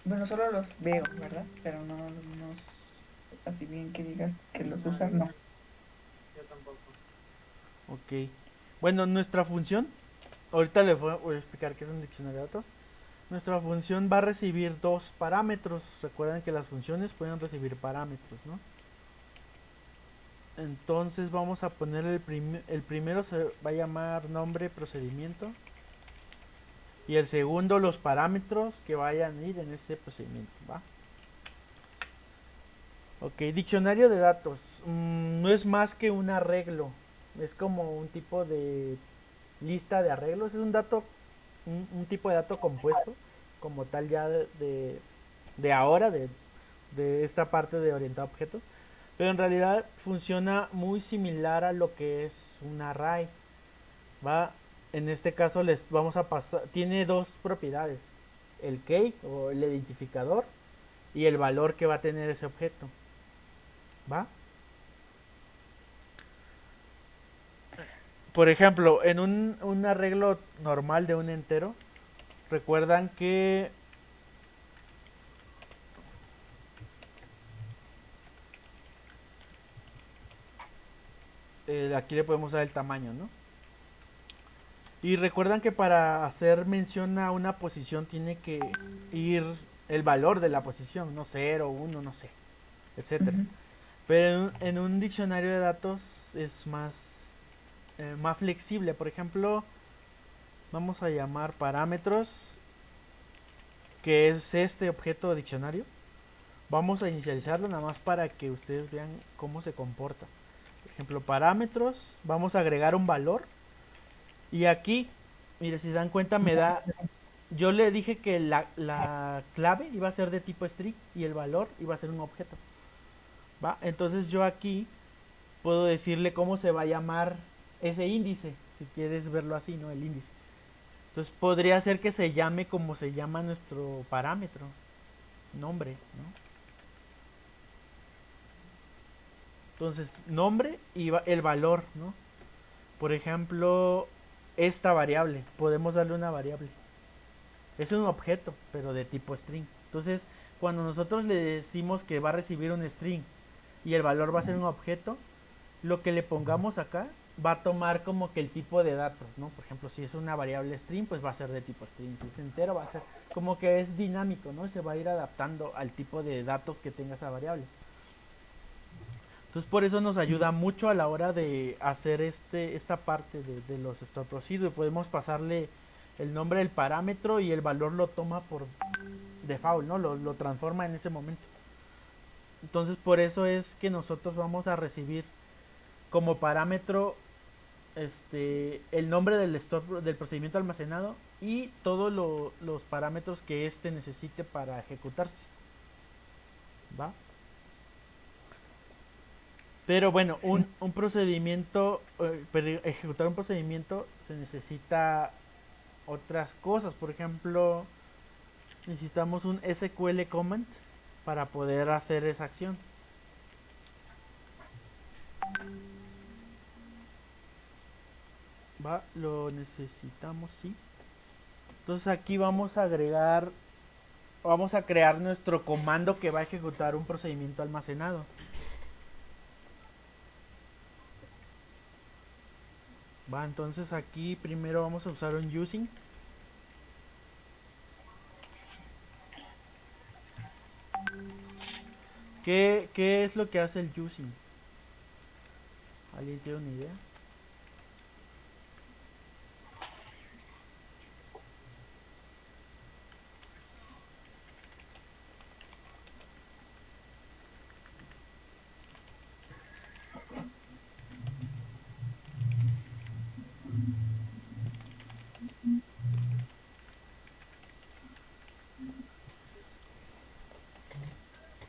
Bueno, solo los veo, ¿verdad? Pero no, así bien que digas que los usas, no. Yo tampoco. Ok. Bueno, nuestra función, ahorita les voy a explicar qué es un diccionario de datos. Nuestra función va a recibir dos parámetros. Recuerden que las funciones pueden recibir parámetros, ¿no? Entonces vamos a poner el primero se va a llamar nombre procedimiento. Y el segundo los parámetros que vayan a ir en ese procedimiento, ¿va? Ok, diccionario de datos. No es más que un arreglo. Es como un tipo de lista de arreglos. Es un dato, un tipo de dato compuesto, como tal ya de ahora, de esta parte de orientado a objetos. Pero en realidad funciona muy similar a lo que es un array. ¿Va? En este caso les vamos a pasar, tiene dos propiedades, el key o el identificador y el valor que va a tener ese objeto. ¿Va? Por ejemplo, en un arreglo normal de un entero, recuerdan que aquí le podemos dar el tamaño, ¿no? Y recuerdan que para hacer mención a una posición tiene que ir el valor de la posición, no 0, 1, no sé. etcétera. Ujú. Pero en un diccionario de datos es más flexible. Por ejemplo, vamos a llamar parámetros, que es este objeto diccionario. Vamos a inicializarlo nada más para que ustedes vean cómo se comporta. Por ejemplo, parámetros, vamos a agregar un valor. Y aquí, mire, si se dan cuenta, yo le dije que la clave iba a ser de tipo string y el valor iba a ser un objeto. ¿Va? Entonces yo aquí puedo decirle cómo se va a llamar ese índice, si quieres verlo así, ¿no? El índice. Entonces podría ser que se llame como se llama nuestro parámetro, nombre, ¿no? Entonces, nombre y el valor, ¿no? Por ejemplo, esta variable, podemos darle una variable. Es un objeto, pero de tipo string. Entonces, cuando nosotros le decimos que va a recibir un string y el valor va a ser un objeto, lo que le pongamos acá va a tomar como que el tipo de datos, ¿no? Por ejemplo, si es una variable string, pues va a ser de tipo string. Si es entero, va a ser como que es dinámico, ¿no? Se va a ir adaptando al tipo de datos que tenga esa variable. Entonces, por eso nos ayuda mucho a la hora de hacer esta parte de los store procedure. Podemos pasarle el nombre del parámetro y el valor lo toma por default, ¿no? Lo transforma en ese momento. Entonces, por eso es que nosotros vamos a recibir como parámetro el nombre del procedimiento almacenado y todos los parámetros que necesite para ejecutarse. ¿Va? Pero bueno, Sí. un procedimiento, para ejecutar un procedimiento se necesita otras cosas. Por ejemplo, necesitamos un SQL command para poder hacer esa acción. Va, lo necesitamos, sí. Entonces aquí vamos a crear nuestro comando que va a ejecutar un procedimiento almacenado. Va, entonces aquí primero vamos a usar un using. ¿Qué es lo que hace el using? ¿Alguien tiene una idea?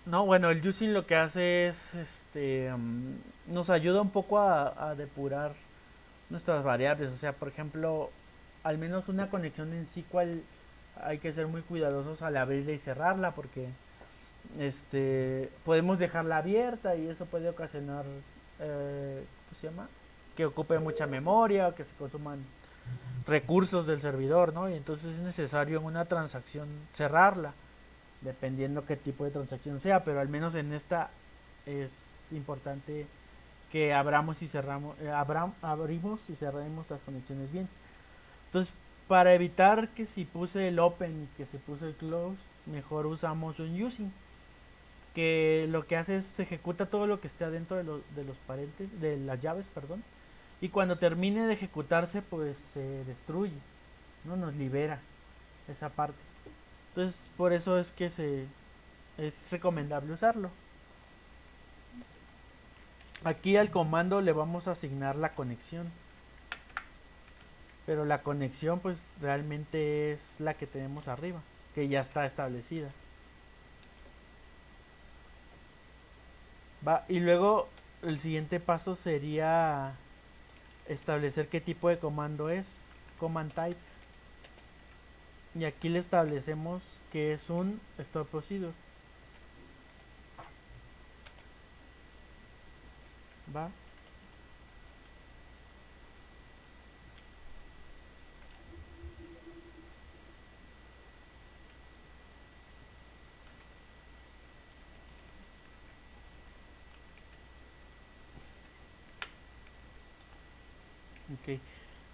No, bueno, el using lo que hace es, nos ayuda un poco a depurar nuestras variables. O sea, por ejemplo, al menos una conexión en SQL hay que ser muy cuidadosos al abrirla y cerrarla porque podemos dejarla abierta y eso puede ocasionar, ¿cómo se llama? Que ocupe mucha memoria o que se consuman recursos del servidor, ¿no? Y entonces es necesario en una transacción cerrarla, dependiendo qué tipo de transacción sea, pero al menos en esta es importante que abramos y cerramos, abrimos y cerremos las conexiones bien. Entonces, para evitar que si puse el open y que se puso el close, mejor usamos un using, que lo que hace es se ejecuta todo lo que esté adentro de los paréntesis, de las llaves, perdón, y cuando termine de ejecutarse, pues se destruye, no nos libera esa parte. Entonces, por eso es que es recomendable usarlo. Aquí al comando le vamos a asignar la conexión, pero la conexión pues realmente es la que tenemos arriba, que ya está establecida. Va, y luego el siguiente paso sería establecer qué tipo de comando es, command type. Y aquí le establecemos que es un store procedure. Va. Ok.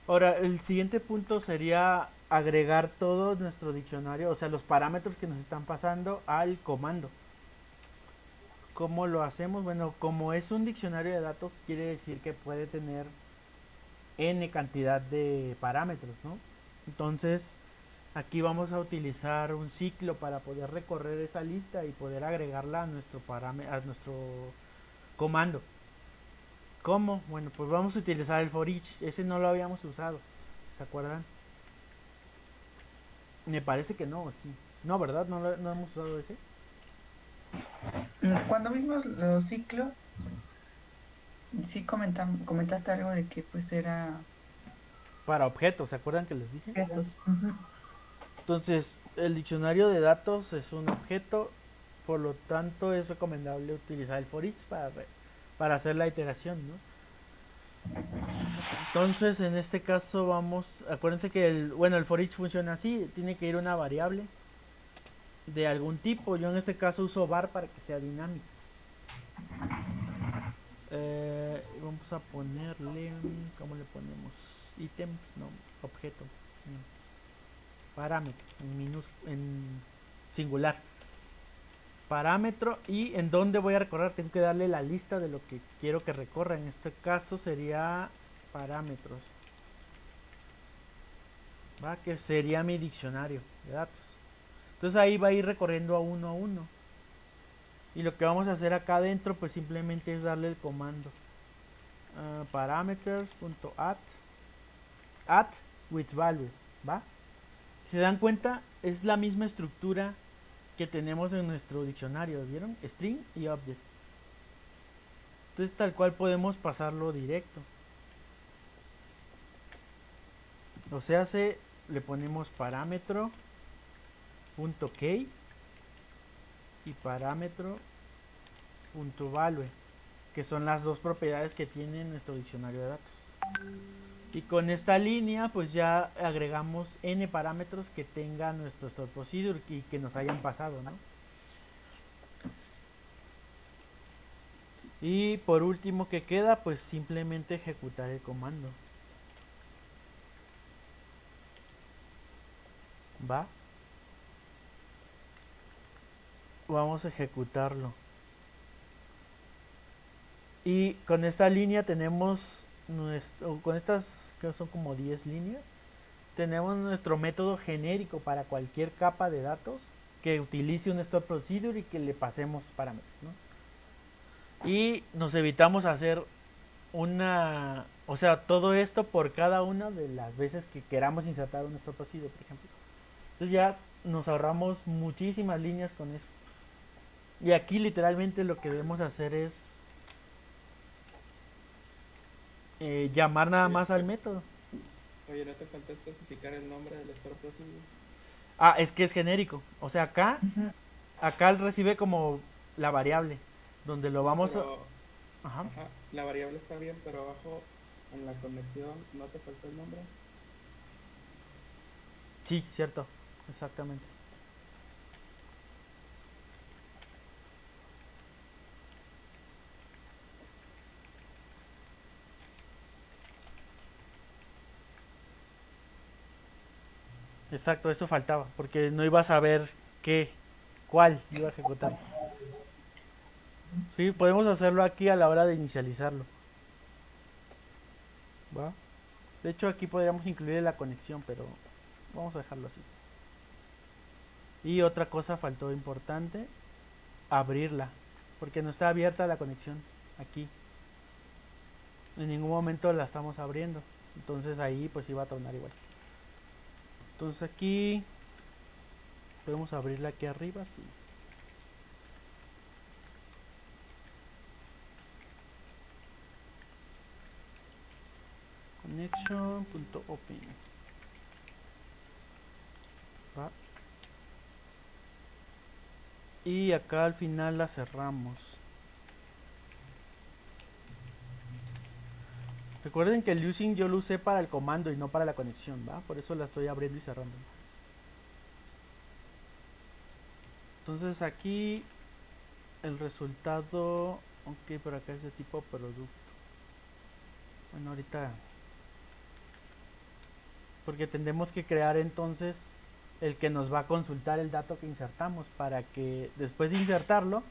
Ahora, el siguiente punto sería agregar todo nuestro diccionario, o sea, los parámetros que nos están pasando al comando. ¿cómo lo hacemos? Bueno, como es un diccionario de datos, quiere decir que puede tener n cantidad de parámetros, ¿no? Entonces, aquí vamos a utilizar un ciclo para poder recorrer esa lista y poder agregarla a a nuestro comando. ¿Cómo? Bueno, pues vamos a utilizar el for each. Ese no lo habíamos usado, ¿se acuerdan? Me parece que no, sí. No, ¿verdad? No hemos usado ese. Cuando vimos los ciclos, sí comentaste algo de que pues era Para objetos, ¿se acuerdan que les dije? objetos. Ujú. Entonces, el diccionario de datos es un objeto, por lo tanto es recomendable utilizar el for each para hacer la iteración, ¿no? Entonces, en este caso vamos, acuérdense que el for each funciona así, tiene que ir una variable de algún tipo. Yo en este caso uso var para que sea dinámico. Vamos a ponerle, ¿cómo le ponemos? Ítems, no, objeto, parámetro, en singular. Parámetro, y en dónde voy a recorrer, tengo que darle la lista de lo que quiero que recorra. En este caso sería parámetros, ¿va? Que sería mi diccionario de datos. Entonces ahí va a ir recorriendo a uno. Y lo que vamos a hacer acá adentro pues simplemente es darle el comando parameters.add with value, ¿va? Si se dan cuenta, es la misma estructura que tenemos en nuestro diccionario, ¿vieron? String y object. Entonces tal cual podemos pasarlo directo. O sea, le ponemos parámetro.key y parámetro.value, que son las dos propiedades que tiene nuestro diccionario de datos. Y con esta línea pues ya agregamos n parámetros que tenga nuestro store procedure y que nos hayan pasado, ¿no? Y por último que queda pues simplemente ejecutar el comando. ¿Va? Vamos a ejecutarlo. Y con esta línea tenemos con estas que son como 10 líneas, tenemos nuestro método genérico para cualquier capa de datos que utilice un store procedure y que le pasemos parámetros, ¿no? Y nos evitamos hacer o sea, todo esto por cada una de las veces que queramos insertar un store procedure, por ejemplo. Entonces ya nos ahorramos muchísimas líneas con eso. Y aquí literalmente lo que debemos hacer es llamar nada más al método. Oye, ¿no te faltó especificar el nombre del store procedure? Ah, es que es genérico. O sea, acá Ujú. él recibe como la variable, donde lo vamos a... Pero, Ajá. ajá, la variable está bien, pero abajo en la conexión no te faltó el nombre. Sí, cierto, exactamente. Exacto, eso faltaba, porque no iba a saber cuál iba a ejecutar. Sí, podemos hacerlo aquí a la hora de inicializarlo. ¿Va? De hecho, aquí podríamos incluir la conexión, pero vamos a dejarlo así. Y otra cosa faltó importante, abrirla, porque no está abierta la conexión aquí. En ningún momento la estamos abriendo, entonces ahí pues iba a tornar igual. Entonces aquí podemos abrirla aquí arriba, sí. Connection.open. ¿Va? Y acá al final la cerramos. Recuerden que el using yo lo usé para el comando y no para la conexión, ¿va? Por eso la estoy abriendo y cerrando. Entonces aquí el resultado, ok, por acá es de tipo producto. Bueno, ahorita, porque tendremos que crear entonces el que nos va a consultar el dato que insertamos para que después de insertarlo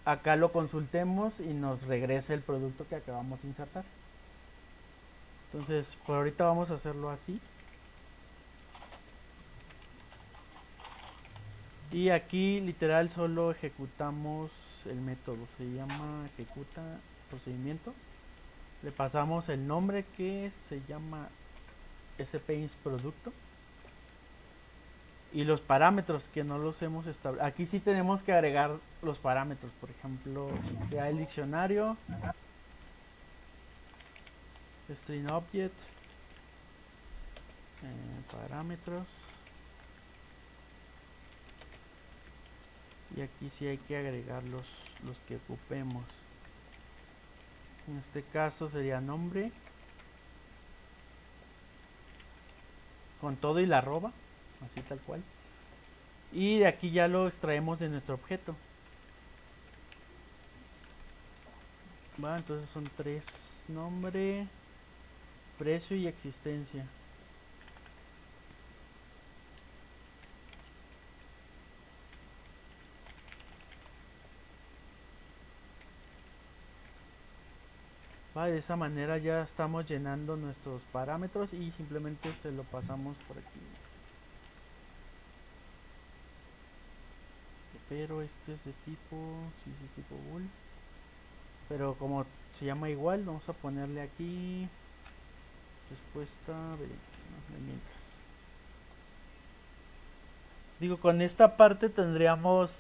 acá lo consultemos y nos regrese el producto que acabamos de insertar. Entonces, por ahorita vamos a hacerlo así. Y aquí literal solo ejecutamos el método, se llama ejecuta procedimiento. Le pasamos el nombre que se llama spins producto. Y los parámetros que no los hemos establecido. Aquí sí tenemos que agregar los parámetros. Por ejemplo, crear el diccionario. String object. Parámetros. Y aquí sí hay que agregar los que ocupemos. En este caso sería nombre. Con todo y la arroba. Así tal cual. Y de aquí ya lo extraemos de nuestro objeto. Va, entonces son 3: nombre, precio y existencia. Va, de esa manera ya estamos llenando nuestros parámetros y simplemente se lo pasamos por aquí. Pero este es de tipo, sí, es de tipo bool. Pero como se llama igual, vamos a ponerle aquí respuesta de mientras. Digo, con esta parte tendríamos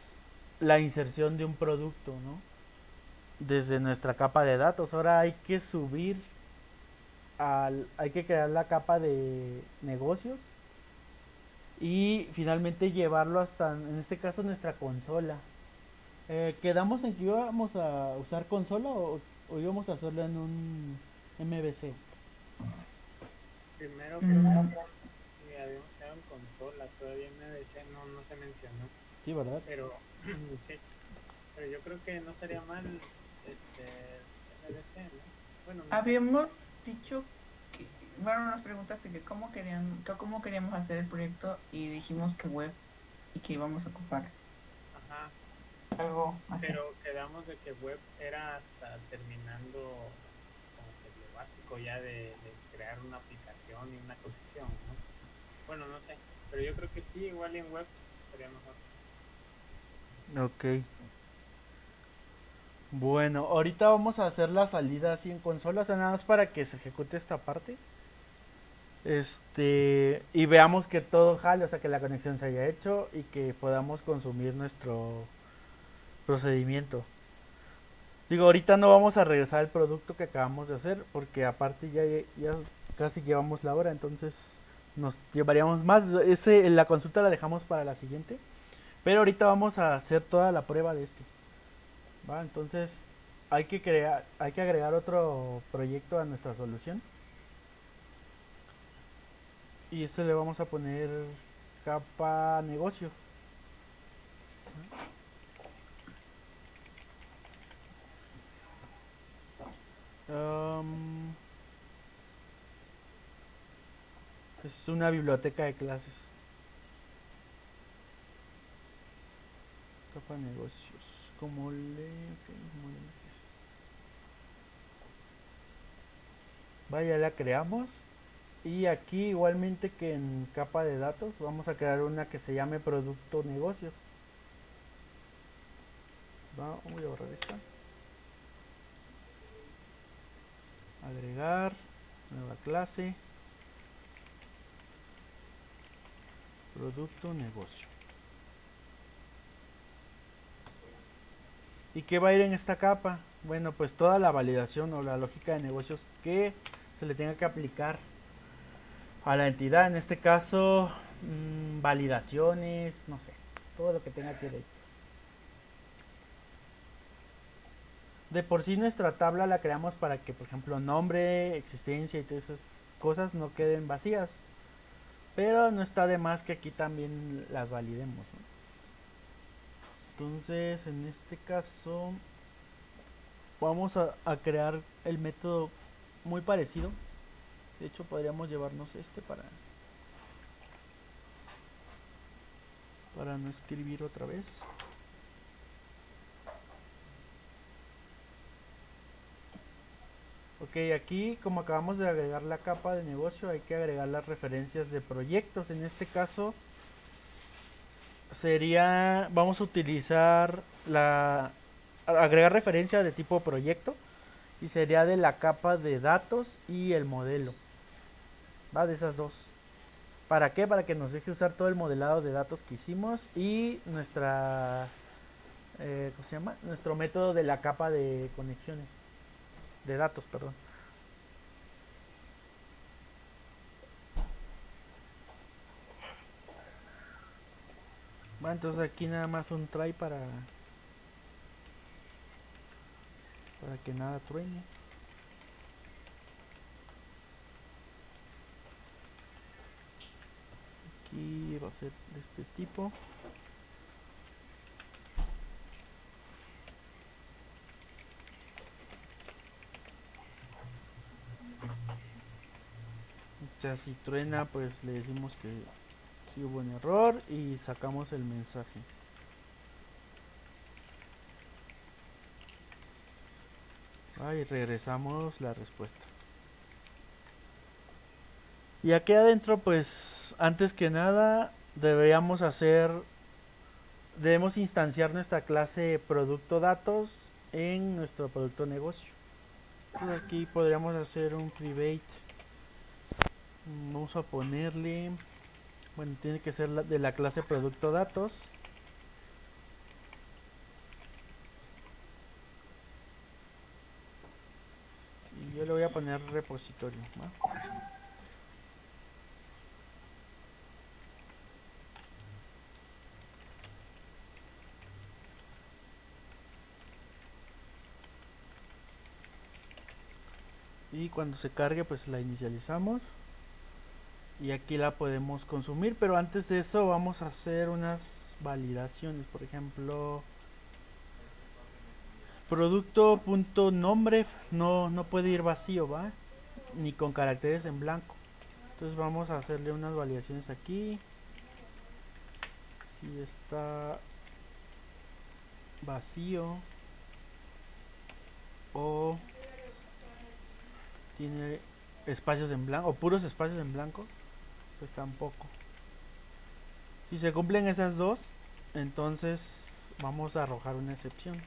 la inserción de un producto, ¿no? Desde nuestra capa de datos. Ahora hay que subir hay que crear la capa de negocios y finalmente llevarlo hasta, en este caso, nuestra consola. ¿Quedamos en que íbamos a usar consola o íbamos a hacerlo en un MVC? Primero Mm, creo que habíamos quedado en consola, todavía en MVC no se mencionó, Sí, ¿verdad? pero sí, pero yo creo que no sería mal MVC, ¿no? Bueno, no sé. Habíamos dicho que, bueno, nos preguntaste que cómo queríamos hacer el proyecto y dijimos que web y que íbamos a ocupar Ajá, algo así. pero quedamos de que web era hasta terminando como que lo básico ya de crear una aplicación y una conexión, ¿no? Bueno, no sé, pero yo creo que sí, igual en web sería mejor. Ok. Bueno, ahorita vamos a hacer la salida así en consola, o sea, nada más para que se ejecute esta parte. Y veamos que todo jale, o sea, que la conexión se haya hecho y que podamos consumir nuestro procedimiento. Digo, ahorita no vamos a regresar al producto que acabamos de hacer porque aparte ya casi llevamos la hora, entonces nos llevaríamos más. La consulta la dejamos para la siguiente, pero ahorita vamos a hacer toda la prueba de este. ¿Va? Entonces hay que agregar otro proyecto a nuestra solución. Y este le vamos a poner capa negocio. Es una biblioteca de clases. Capa negocios. Como le dijiste. Vaya, la creamos. Y aquí igualmente que en capa de datos vamos a crear una que se llame producto negocio. Voy a borrar esta. Agregar nueva clase. Producto negocio. ¿Y qué va a ir en esta capa? Bueno, pues toda la validación o la lógica de negocios que se le tenga que aplicar a la entidad. En este caso, validaciones, no sé, todo lo que tenga que ir ahí. De por sí nuestra tabla la creamos para que, por ejemplo, nombre, existencia y todas esas cosas no queden vacías. Pero no está de más que aquí también las validemos, ¿no? Entonces, en este caso, vamos a crear el método muy parecido. De hecho, podríamos llevarnos este para no escribir otra vez. Ok, aquí como acabamos de agregar la capa de negocio, hay que agregar las referencias de proyectos. En este caso sería, vamos a utilizar agregar referencia de tipo proyecto y sería de la capa de datos y el modelo. Va de esas dos. ¿Para qué? Para que nos deje usar todo el modelado de datos que hicimos y nuestra, ¿cómo se llama? Nuestro método de la capa de conexiones, de datos, perdón. Bueno, entonces aquí nada más un try para que nada truene. Aquí va a ser de este tipo. O sea, si truena, pues le decimos que sí hubo un error y sacamos el mensaje. Y regresamos la respuesta. Y aquí adentro, pues, antes que nada, debemos instanciar nuestra clase producto datos en nuestro producto negocio. Entonces aquí podríamos hacer un private. Vamos a ponerle, bueno, tiene que ser de la clase producto datos. Y yo le voy a poner repositorio, ¿va? Y cuando se cargue, pues la inicializamos y aquí la podemos consumir, pero antes de eso vamos a hacer unas validaciones. Por ejemplo, producto.nombre no puede ir vacío, ¿va? Ni con caracteres en blanco. Entonces vamos a hacerle unas validaciones aquí. Si está vacío o tiene espacios en blanco o puros espacios en blanco, pues tampoco. Si se cumplen esas dos, entonces vamos a arrojar una excepción.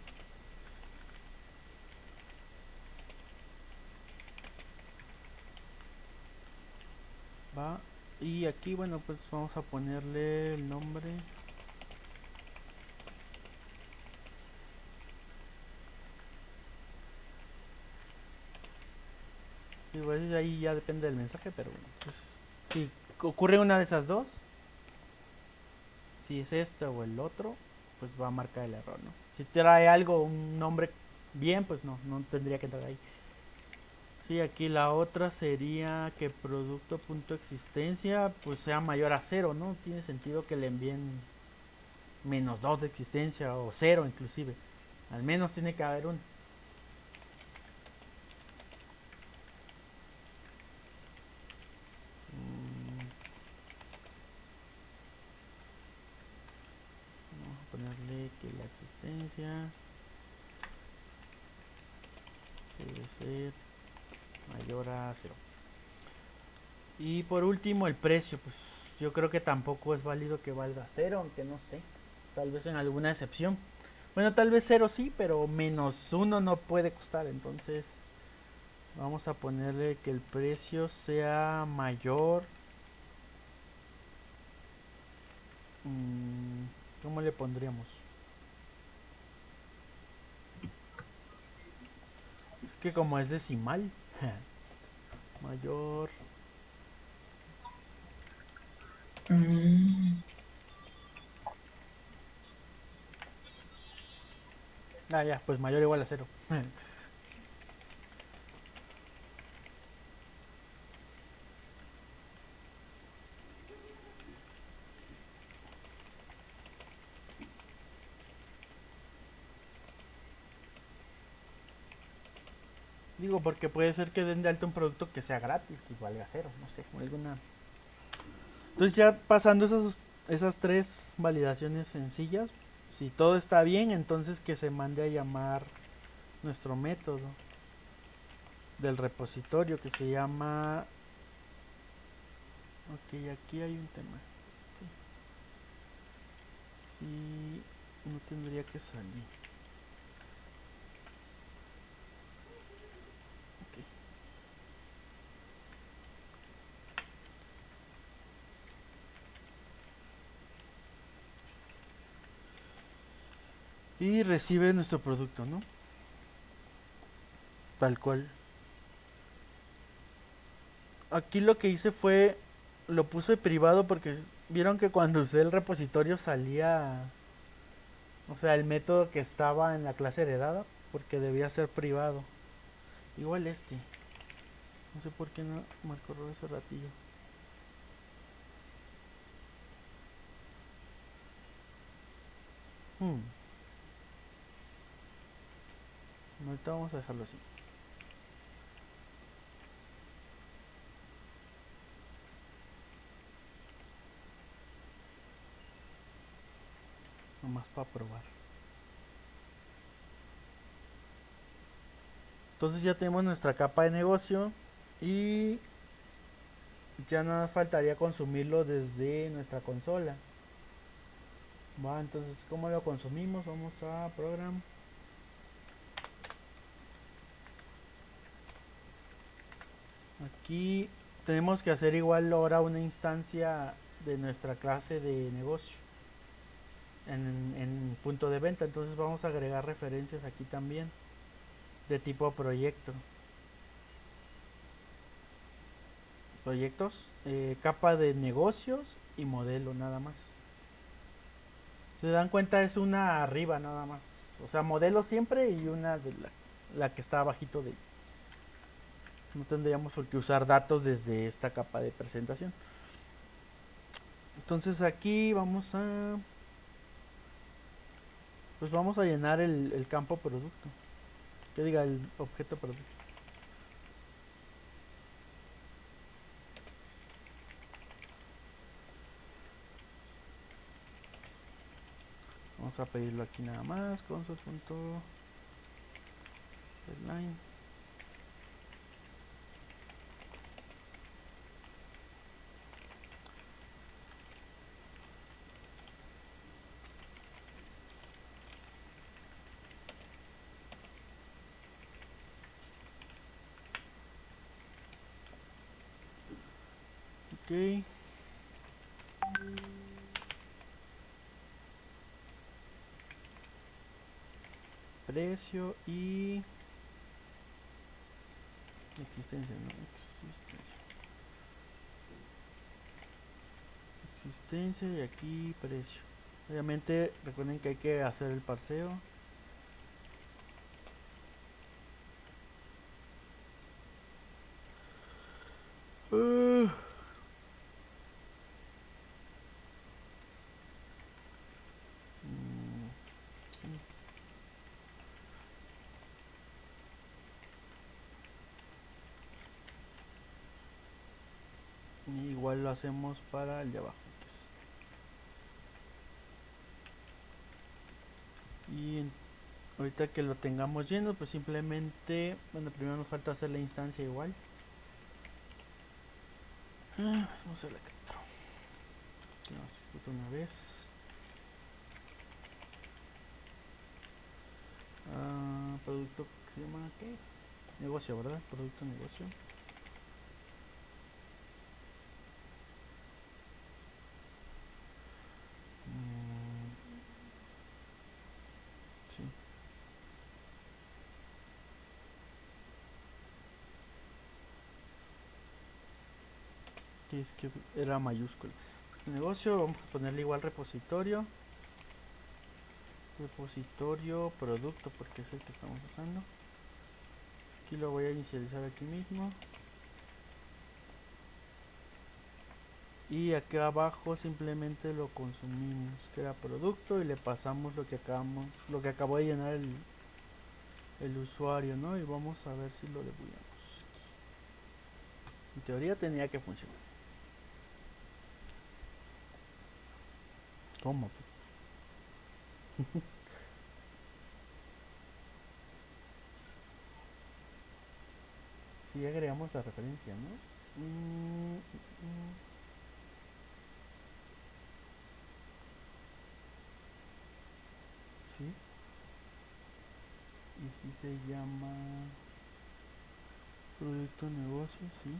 Va. Y aquí, bueno, pues vamos a ponerle el nombre. Igual ahí ya depende del mensaje, pero bueno, pues si ocurre una de esas dos, si es este o el otro, pues va a marcar el error, ¿no? Si trae algo, un nombre bien, pues no tendría que entrar ahí. Sí, aquí la otra sería que producto.existencia pues sea mayor a 0, ¿no? Tiene sentido que le envíen -2 de existencia o 0 inclusive. Al menos tiene que haber un. Vamos a ponerle que la existencia debe ser mayor a 0. Y por último el precio, pues yo creo que tampoco es válido que valga 0, aunque no sé, tal vez en alguna excepción. Bueno, tal vez 0 sí, pero -1 no puede costar, entonces vamos a ponerle que el precio sea mayor. ¿Cómo le pondríamos? Es que como es decimal, mayor. Ya, pues mayor o igual a 0. Digo, porque puede ser que den de alta un producto que sea gratis y valga 0, no sé, alguna. Entonces ya pasando esas 3 validaciones sencillas, si todo está bien, entonces que se mande a llamar nuestro método. del repositorio que se llama... Ok, aquí hay un tema. Sí, no tendría que salir. Ok. Y recibe nuestro producto, ¿no? Tal cual. Aquí lo que hice fue, lo puse privado porque vieron que cuando usé el repositorio salía, o sea, el método que estaba en la clase heredada, porque debía ser privado. Igual este. No sé por qué no marcó error ese ratillo. Hmm. Ahorita vamos a dejarlo así. Nomás para probar. Entonces ya tenemos nuestra capa de negocio y ya nada faltaría consumirlo desde nuestra consola. Va, entonces, ¿cómo lo consumimos? Vamos a Program. Aquí tenemos que hacer igual ahora una instancia de nuestra clase de negocio en punto de venta. Entonces vamos a agregar referencias aquí también de tipo proyecto. Proyectos, capa de negocios y modelo nada más. Se dan cuenta es una arriba nada más. O sea, modelo siempre y una de la que está abajito de... No tendríamos por qué usar datos desde esta capa de presentación. Entonces aquí vamos a... Pues vamos a llenar el campo producto. Que diga el objeto producto. Vamos a pedirlo aquí nada más. Console.headline. Ok. Precio y existencia, no existencia. Existencia y aquí precio. Obviamente recuerden que hay que hacer el parseo. Uh, sí. Y igual lo hacemos para el de abajo. Y ahorita que lo tengamos lleno, pues simplemente, bueno, primero nos falta hacer la instancia igual. Vamos a hacer la captura. Vamos a ejecutar una vez. Producto, ¿qué se llama qué? Negocio, ¿verdad? Producto negocio. Sí. Sí, es que era mayúscula. Negocio, vamos a ponerle igual repositorio. Repositorio producto, porque es el que estamos usando. Aquí lo voy a inicializar aquí mismo. Y aquí abajo simplemente lo consumimos, que era producto, y le pasamos lo que acabó de llenar el usuario, ¿no? Y vamos a ver si lo debullamos. En teoría tenía que funcionar. ¿Cómo? sí agregamos la referencia, ¿no? Sí. Y sí se llama Producto Negocio, sí.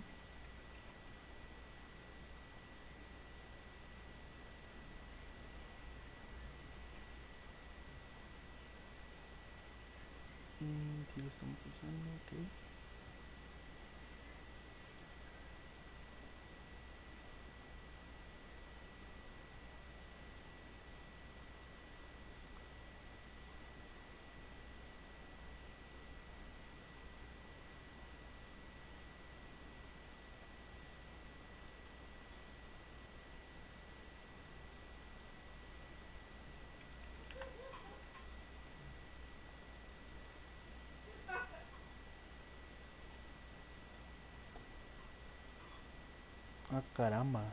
Sí lo estamos usando, ok. Ah, caramba.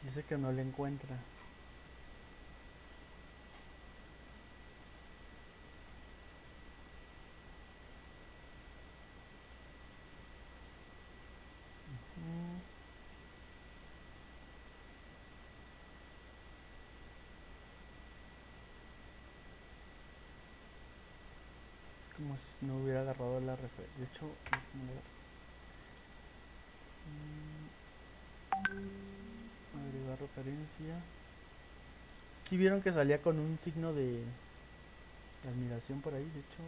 Dice que no le encuentra. Mm, Como si no hubiera agarrado la referencia. De hecho, déjame ver. Agregar referencia. Si vieron que salía con un signo de admiración por ahí, de hecho.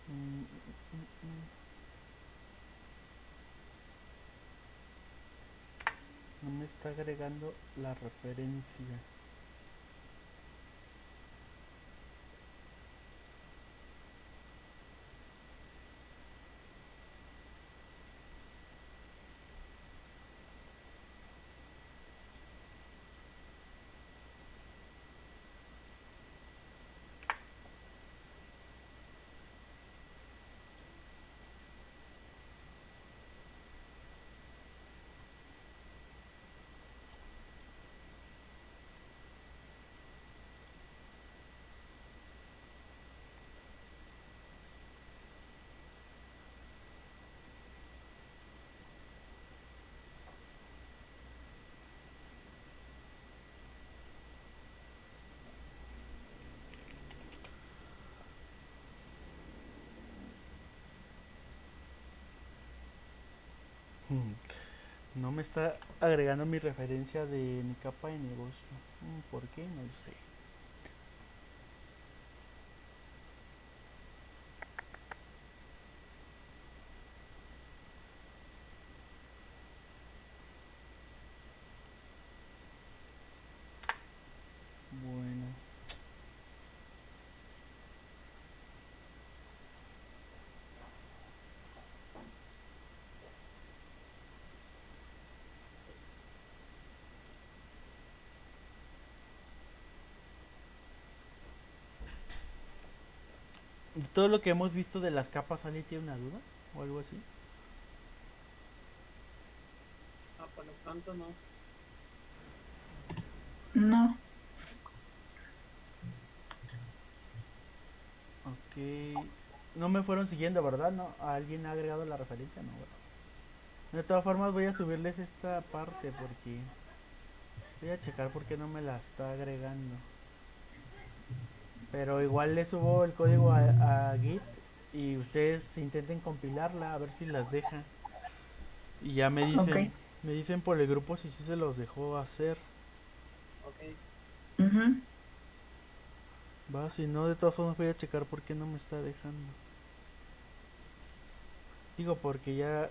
mm, mm, mm, no me está agregando la referencia. No me está agregando mi referencia de mi capa de negocio. ¿Por qué? No lo sé. Bueno. ¿Y todo lo que hemos visto de las capas, ¿alguien tiene una duda? ¿O algo así? Ah, por lo pronto no. No. Ok. No me fueron siguiendo, ¿verdad? ¿No? ¿Alguien ha agregado la referencia? No, ¿verdad? De todas formas voy a subirles esta parte porque... Voy a checar por qué no me la está agregando. Pero igual le subo el código a Git y ustedes intenten compilarla a ver si las deja. Y ya Ok. me dicen por el grupo si sí se los dejó hacer. Ok. Ujú. Va, si no, de todas formas voy a checar por qué no me está dejando. Digo, porque ya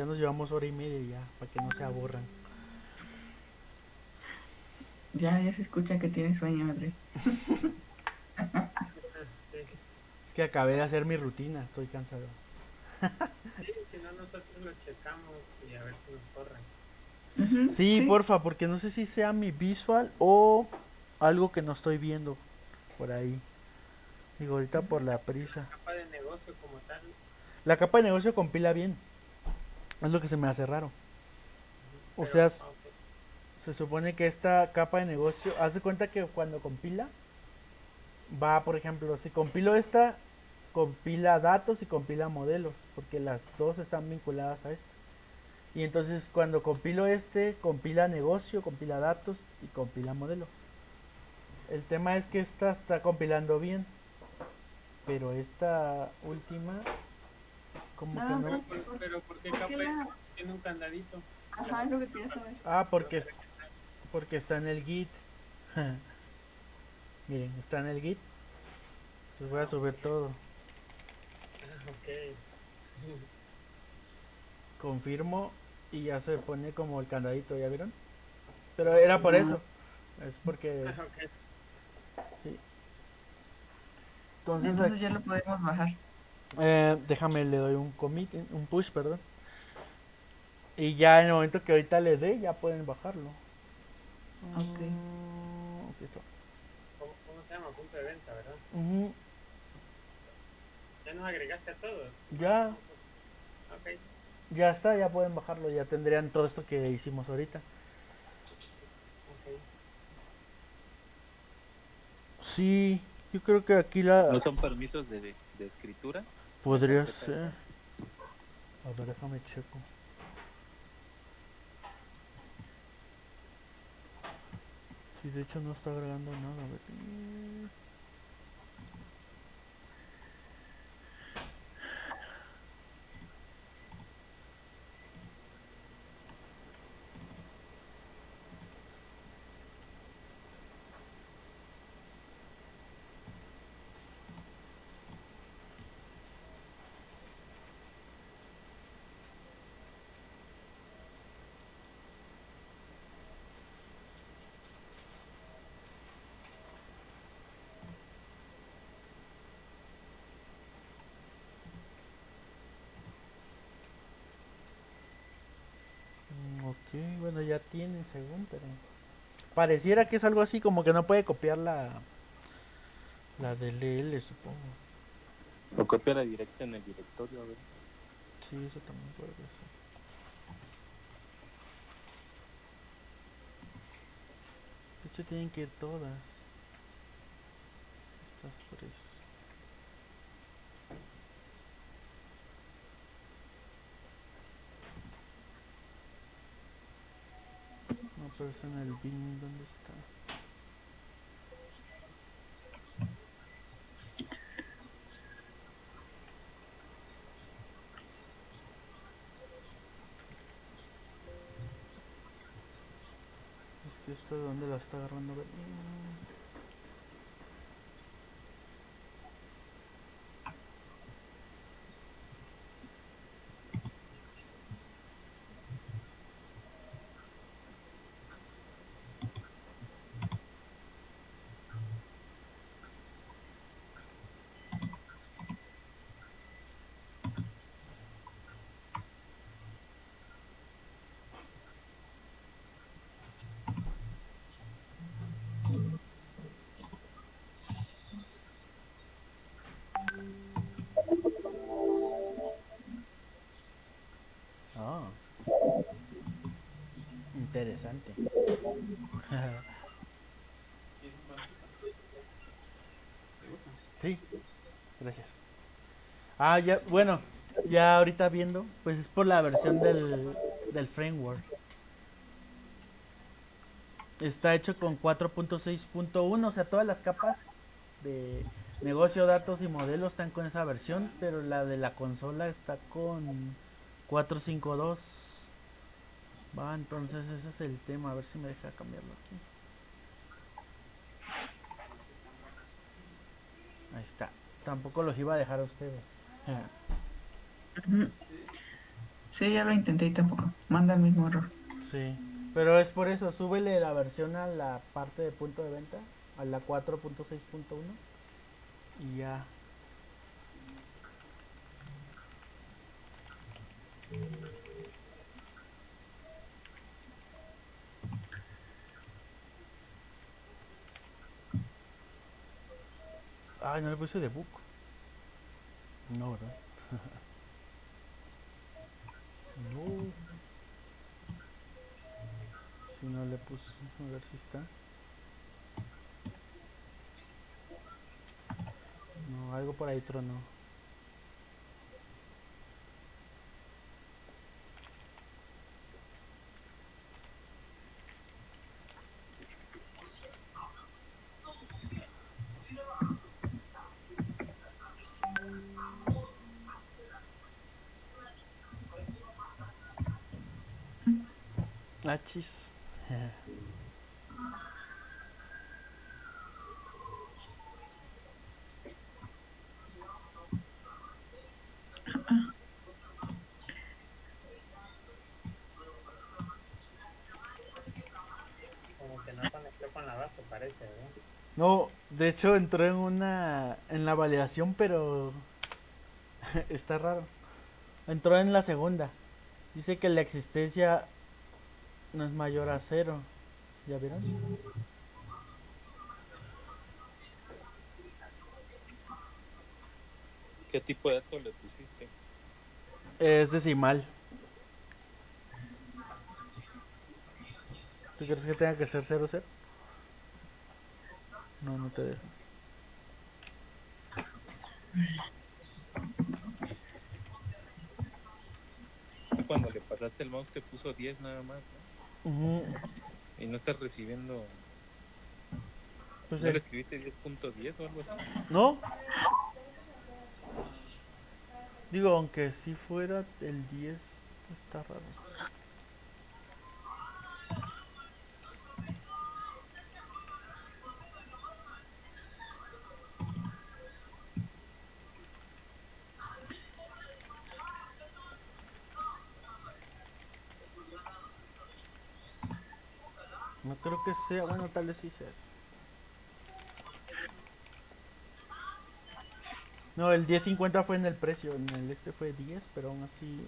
nos llevamos hora y media ya, para que no se aburran. Ya se escucha que tiene sueño, André. Sí. Es que acabé de hacer mi rutina, estoy cansado. Sí, si no nosotros lo checamos y a ver si nos corre. Ujú, Sí, sí. porfa, porque no sé si sea mi visual o algo que no estoy viendo por ahí. Digo, ahorita por la prisa. Capa de negocio como tal. La capa de negocio compila bien. Es lo que se me hace raro. O Pero, sea, ok. se supone que esta capa de negocio, haz de cuenta que cuando compila, va, por ejemplo, si compilo esta, compila datos y compila modelos, porque las dos están vinculadas a esta. Y entonces cuando compilo este, compila negocio, compila datos y compila modelo. El tema es que esta está compilando bien, pero esta última, como que No, no. Pero ¿por qué ¿por qué capa de la...? negocio tiene un candadito? Y las Ajá, es lo otras que quería capas saber. Ah, no sé qué tal. porque está en el Git. Miren, está en el Git. Entonces voy a Ah, subir ok. todo. Ah, ok. Confirmo y ya se pone como el candadito, ¿ya vieron? Pero era por Ah, eso. Es porque, Ah, ok. sí. Entonces, entonces ya lo podemos bajar. déjame, le doy un commit, un push, perdón. Y ya en el momento que ahorita le dé, ya pueden bajarlo. Ok. Aquí está. ¿Cómo se llama? Punto de venta, ¿verdad? Ujú, Ya nos agregaste a todos. ya, Ok. ya está, ya pueden bajarlo. Ya tendrían todo esto que hicimos ahorita. Ok. Sí, yo creo que aquí ¿No la son permisos de escritura? La podría tarjeta ser. esa. A ver, déjame checo. Sí, de hecho no está agregando nada. A ver. Ok, bueno, ya tienen según, pero pareciera que es algo así como que no puede copiar la DLL, supongo. O copia la directa en el directorio, a ver. Sí, eso también puede ser. De hecho tienen que ir todas. Estas tres. No, pero es en el bin, ¿dónde está? Es que esta de dónde la está agarrando. A ver. Ah, interesante. Sí, gracias. Ah, ya, bueno, ya ahorita viendo, pues es por la versión del framework. Está hecho con 4.6.1, o sea, todas las capas de negocio, datos y modelos están con esa versión, pero la de la consola está con 4.5.2. Va, entonces ese es el tema, a ver si me deja cambiarlo aquí. Ahí está. Tampoco los iba a dejar a ustedes. Ujú. Sí, ya lo intenté y tampoco. Manda el mismo error. Sí, pero es por eso, súbele la versión a la parte de punto de venta, a la 4.6.1 y ya. Ay, no le puse debug. No, ¿verdad? No. Si no le puse, a ver si está. No, algo por ahí tronó. Ah, chis. Como que no conectó con la base, parece, ¿verdad? No, de hecho entró en la validación, pero está raro. Entró en la segunda. Dice que la existencia no es mayor a 0. ¿Ya vieron? ¿Qué tipo de dato le pusiste? Es decimal. ¿Tú crees que tenga que ser 00? No, no te dejo. Cuando le pasaste el mouse te puso 10 nada más, ¿no? Ujú. Y no estás recibiendo... Pues ¿No le escribiste 10.10 o algo así? no. Digo, aunque si fuera el 10, está raro. No creo que sea, bueno, tal vez sí sea eso. No, el 10.50 fue en el precio, en el este fue 10, pero aún así...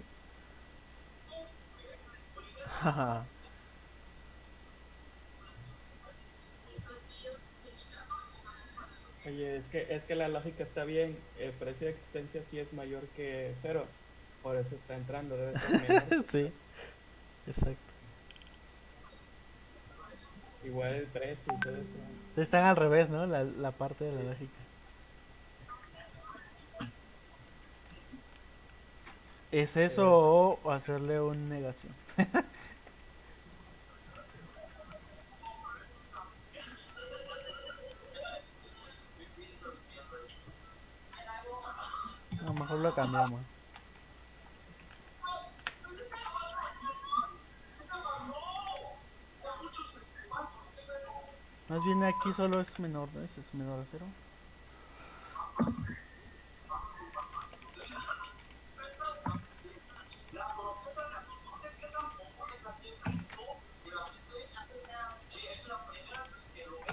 Oye, es que la lógica está bien. El precio de existencia sí es mayor que 0. Por eso está entrando, debe ser menor. Sí, exacto. Igual el precio y todo eso. Están al revés, ¿no? La parte de la lógica. ¿Es eso o hacerle una negación? A lo mejor lo cambiamos. Más bien aquí solo es menor, ¿no? Es menor a 0.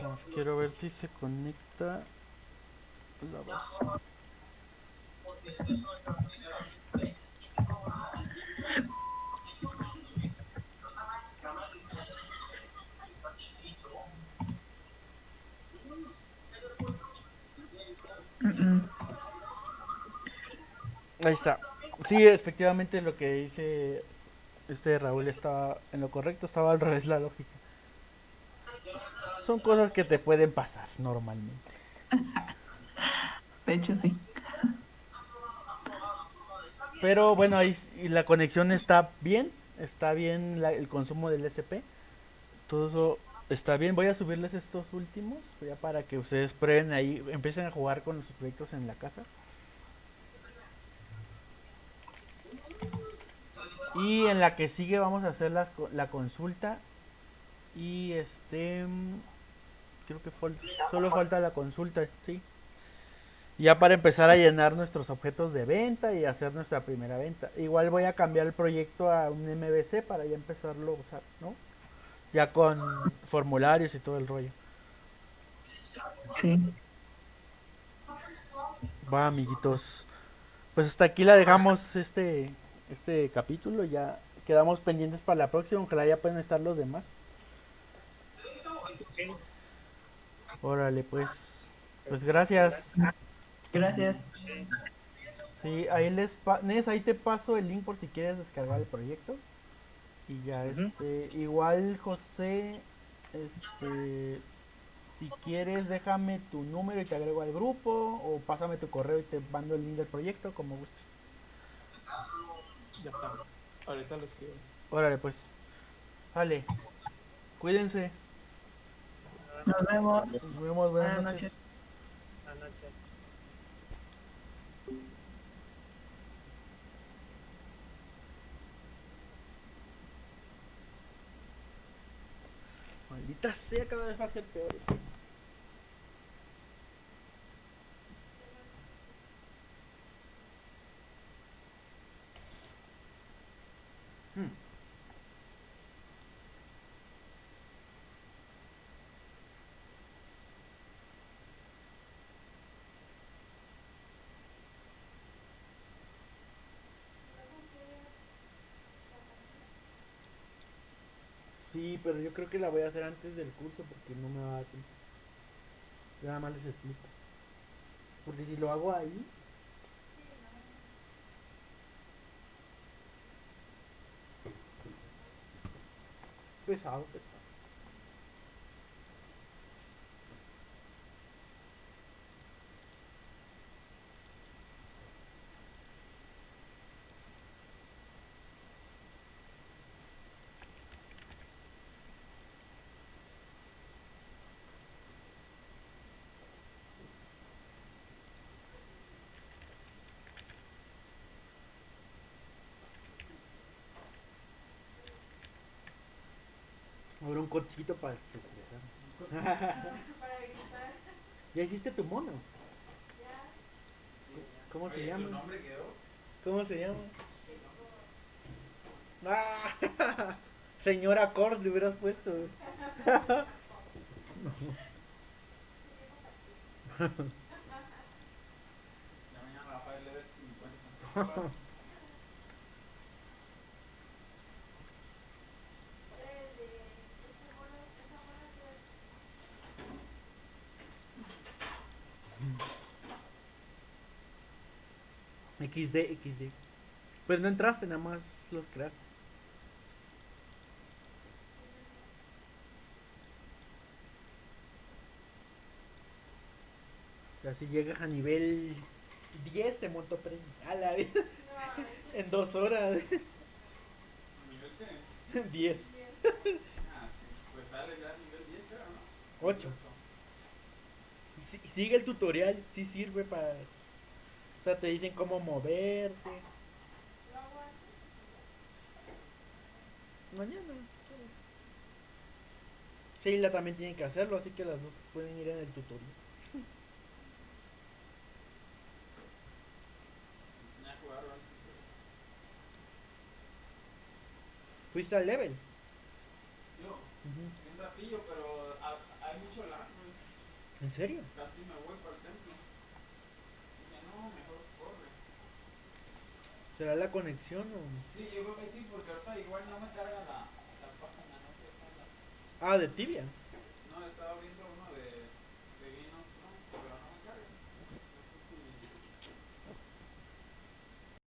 Más quiero ver si se conecta la base. Ahí está. Sí, efectivamente lo que dice Raúl estaba en lo correcto, estaba al revés la lógica. Son cosas que te pueden pasar normalmente. De hecho, sí. Pero bueno, ahí la conexión está bien el consumo del SP. Todo eso está bien. Voy a subirles estos últimos, ya para que ustedes prueben ahí, empiecen a jugar con los proyectos en la casa. Y en la que sigue vamos a hacer la consulta. Y creo que solo falta la consulta, sí. Ya para empezar a llenar nuestros objetos de venta y hacer nuestra primera venta. Igual voy a cambiar el proyecto a un MVC para ya empezarlo a usar, ¿no? Ya con formularios y todo el rollo. Sí. Va, amiguitos. Pues hasta aquí la dejamos este capítulo. Ya quedamos pendientes para la próxima. Ojalá ya pueden estar los demás. Órale, pues. Pues gracias. Gracias. Sí, ahí Nes, ahí te paso el link por si quieres descargar el proyecto. Y ya, Ujú. igual José, si quieres déjame tu número y te agrego al grupo, o pásame tu correo y te mando el link del proyecto, como gustes. Ya está. Ahorita lo escribo. Órale, pues, vale, cuídense, Nos vemos. nos vemos, buenas Buenas noches. noches. Buenas noches. Maldita sea, cada vez va a ser peor esto. Sí, pero yo creo que la voy a hacer antes del curso porque no me va a dar tiempo. Yo nada más les explico. Porque si lo hago ahí, pesado, pesado. Ahora un cochito para desestresar. ¿Ya hiciste tu mono? ¿Cómo se llama? ¿Su nombre quedó? ¿Cómo se llama? Ah, señora Kors le hubieras puesto. Ya mañana Rafael le des 50 $. XD. Pues no entraste, nada más los creaste. O sea, si llegas a nivel 10 te monto premio. A la vez. En 2 horas. ¿Nivel qué? 10. Ah, sí. Pues sale ya nivel 10, pero no. 8. Sigue el tutorial, sí sirve para... O sea, te dicen cómo moverte. Mañana, si quieres. Sheila también tiene que hacerlo, así que las dos pueden ir en el tutorial. Ya jugaron antes. ¿Fuiste al level? Yo, un ratillo, pero hay mucho lag, güey. ¿En serio? Casi me voy para el templo. Dije, no, mejor corre. ¿Será la conexión o...? Sí, yo creo que sí, porque ahorita igual no me carga la página, no sé cómo. Ah, de Tibia.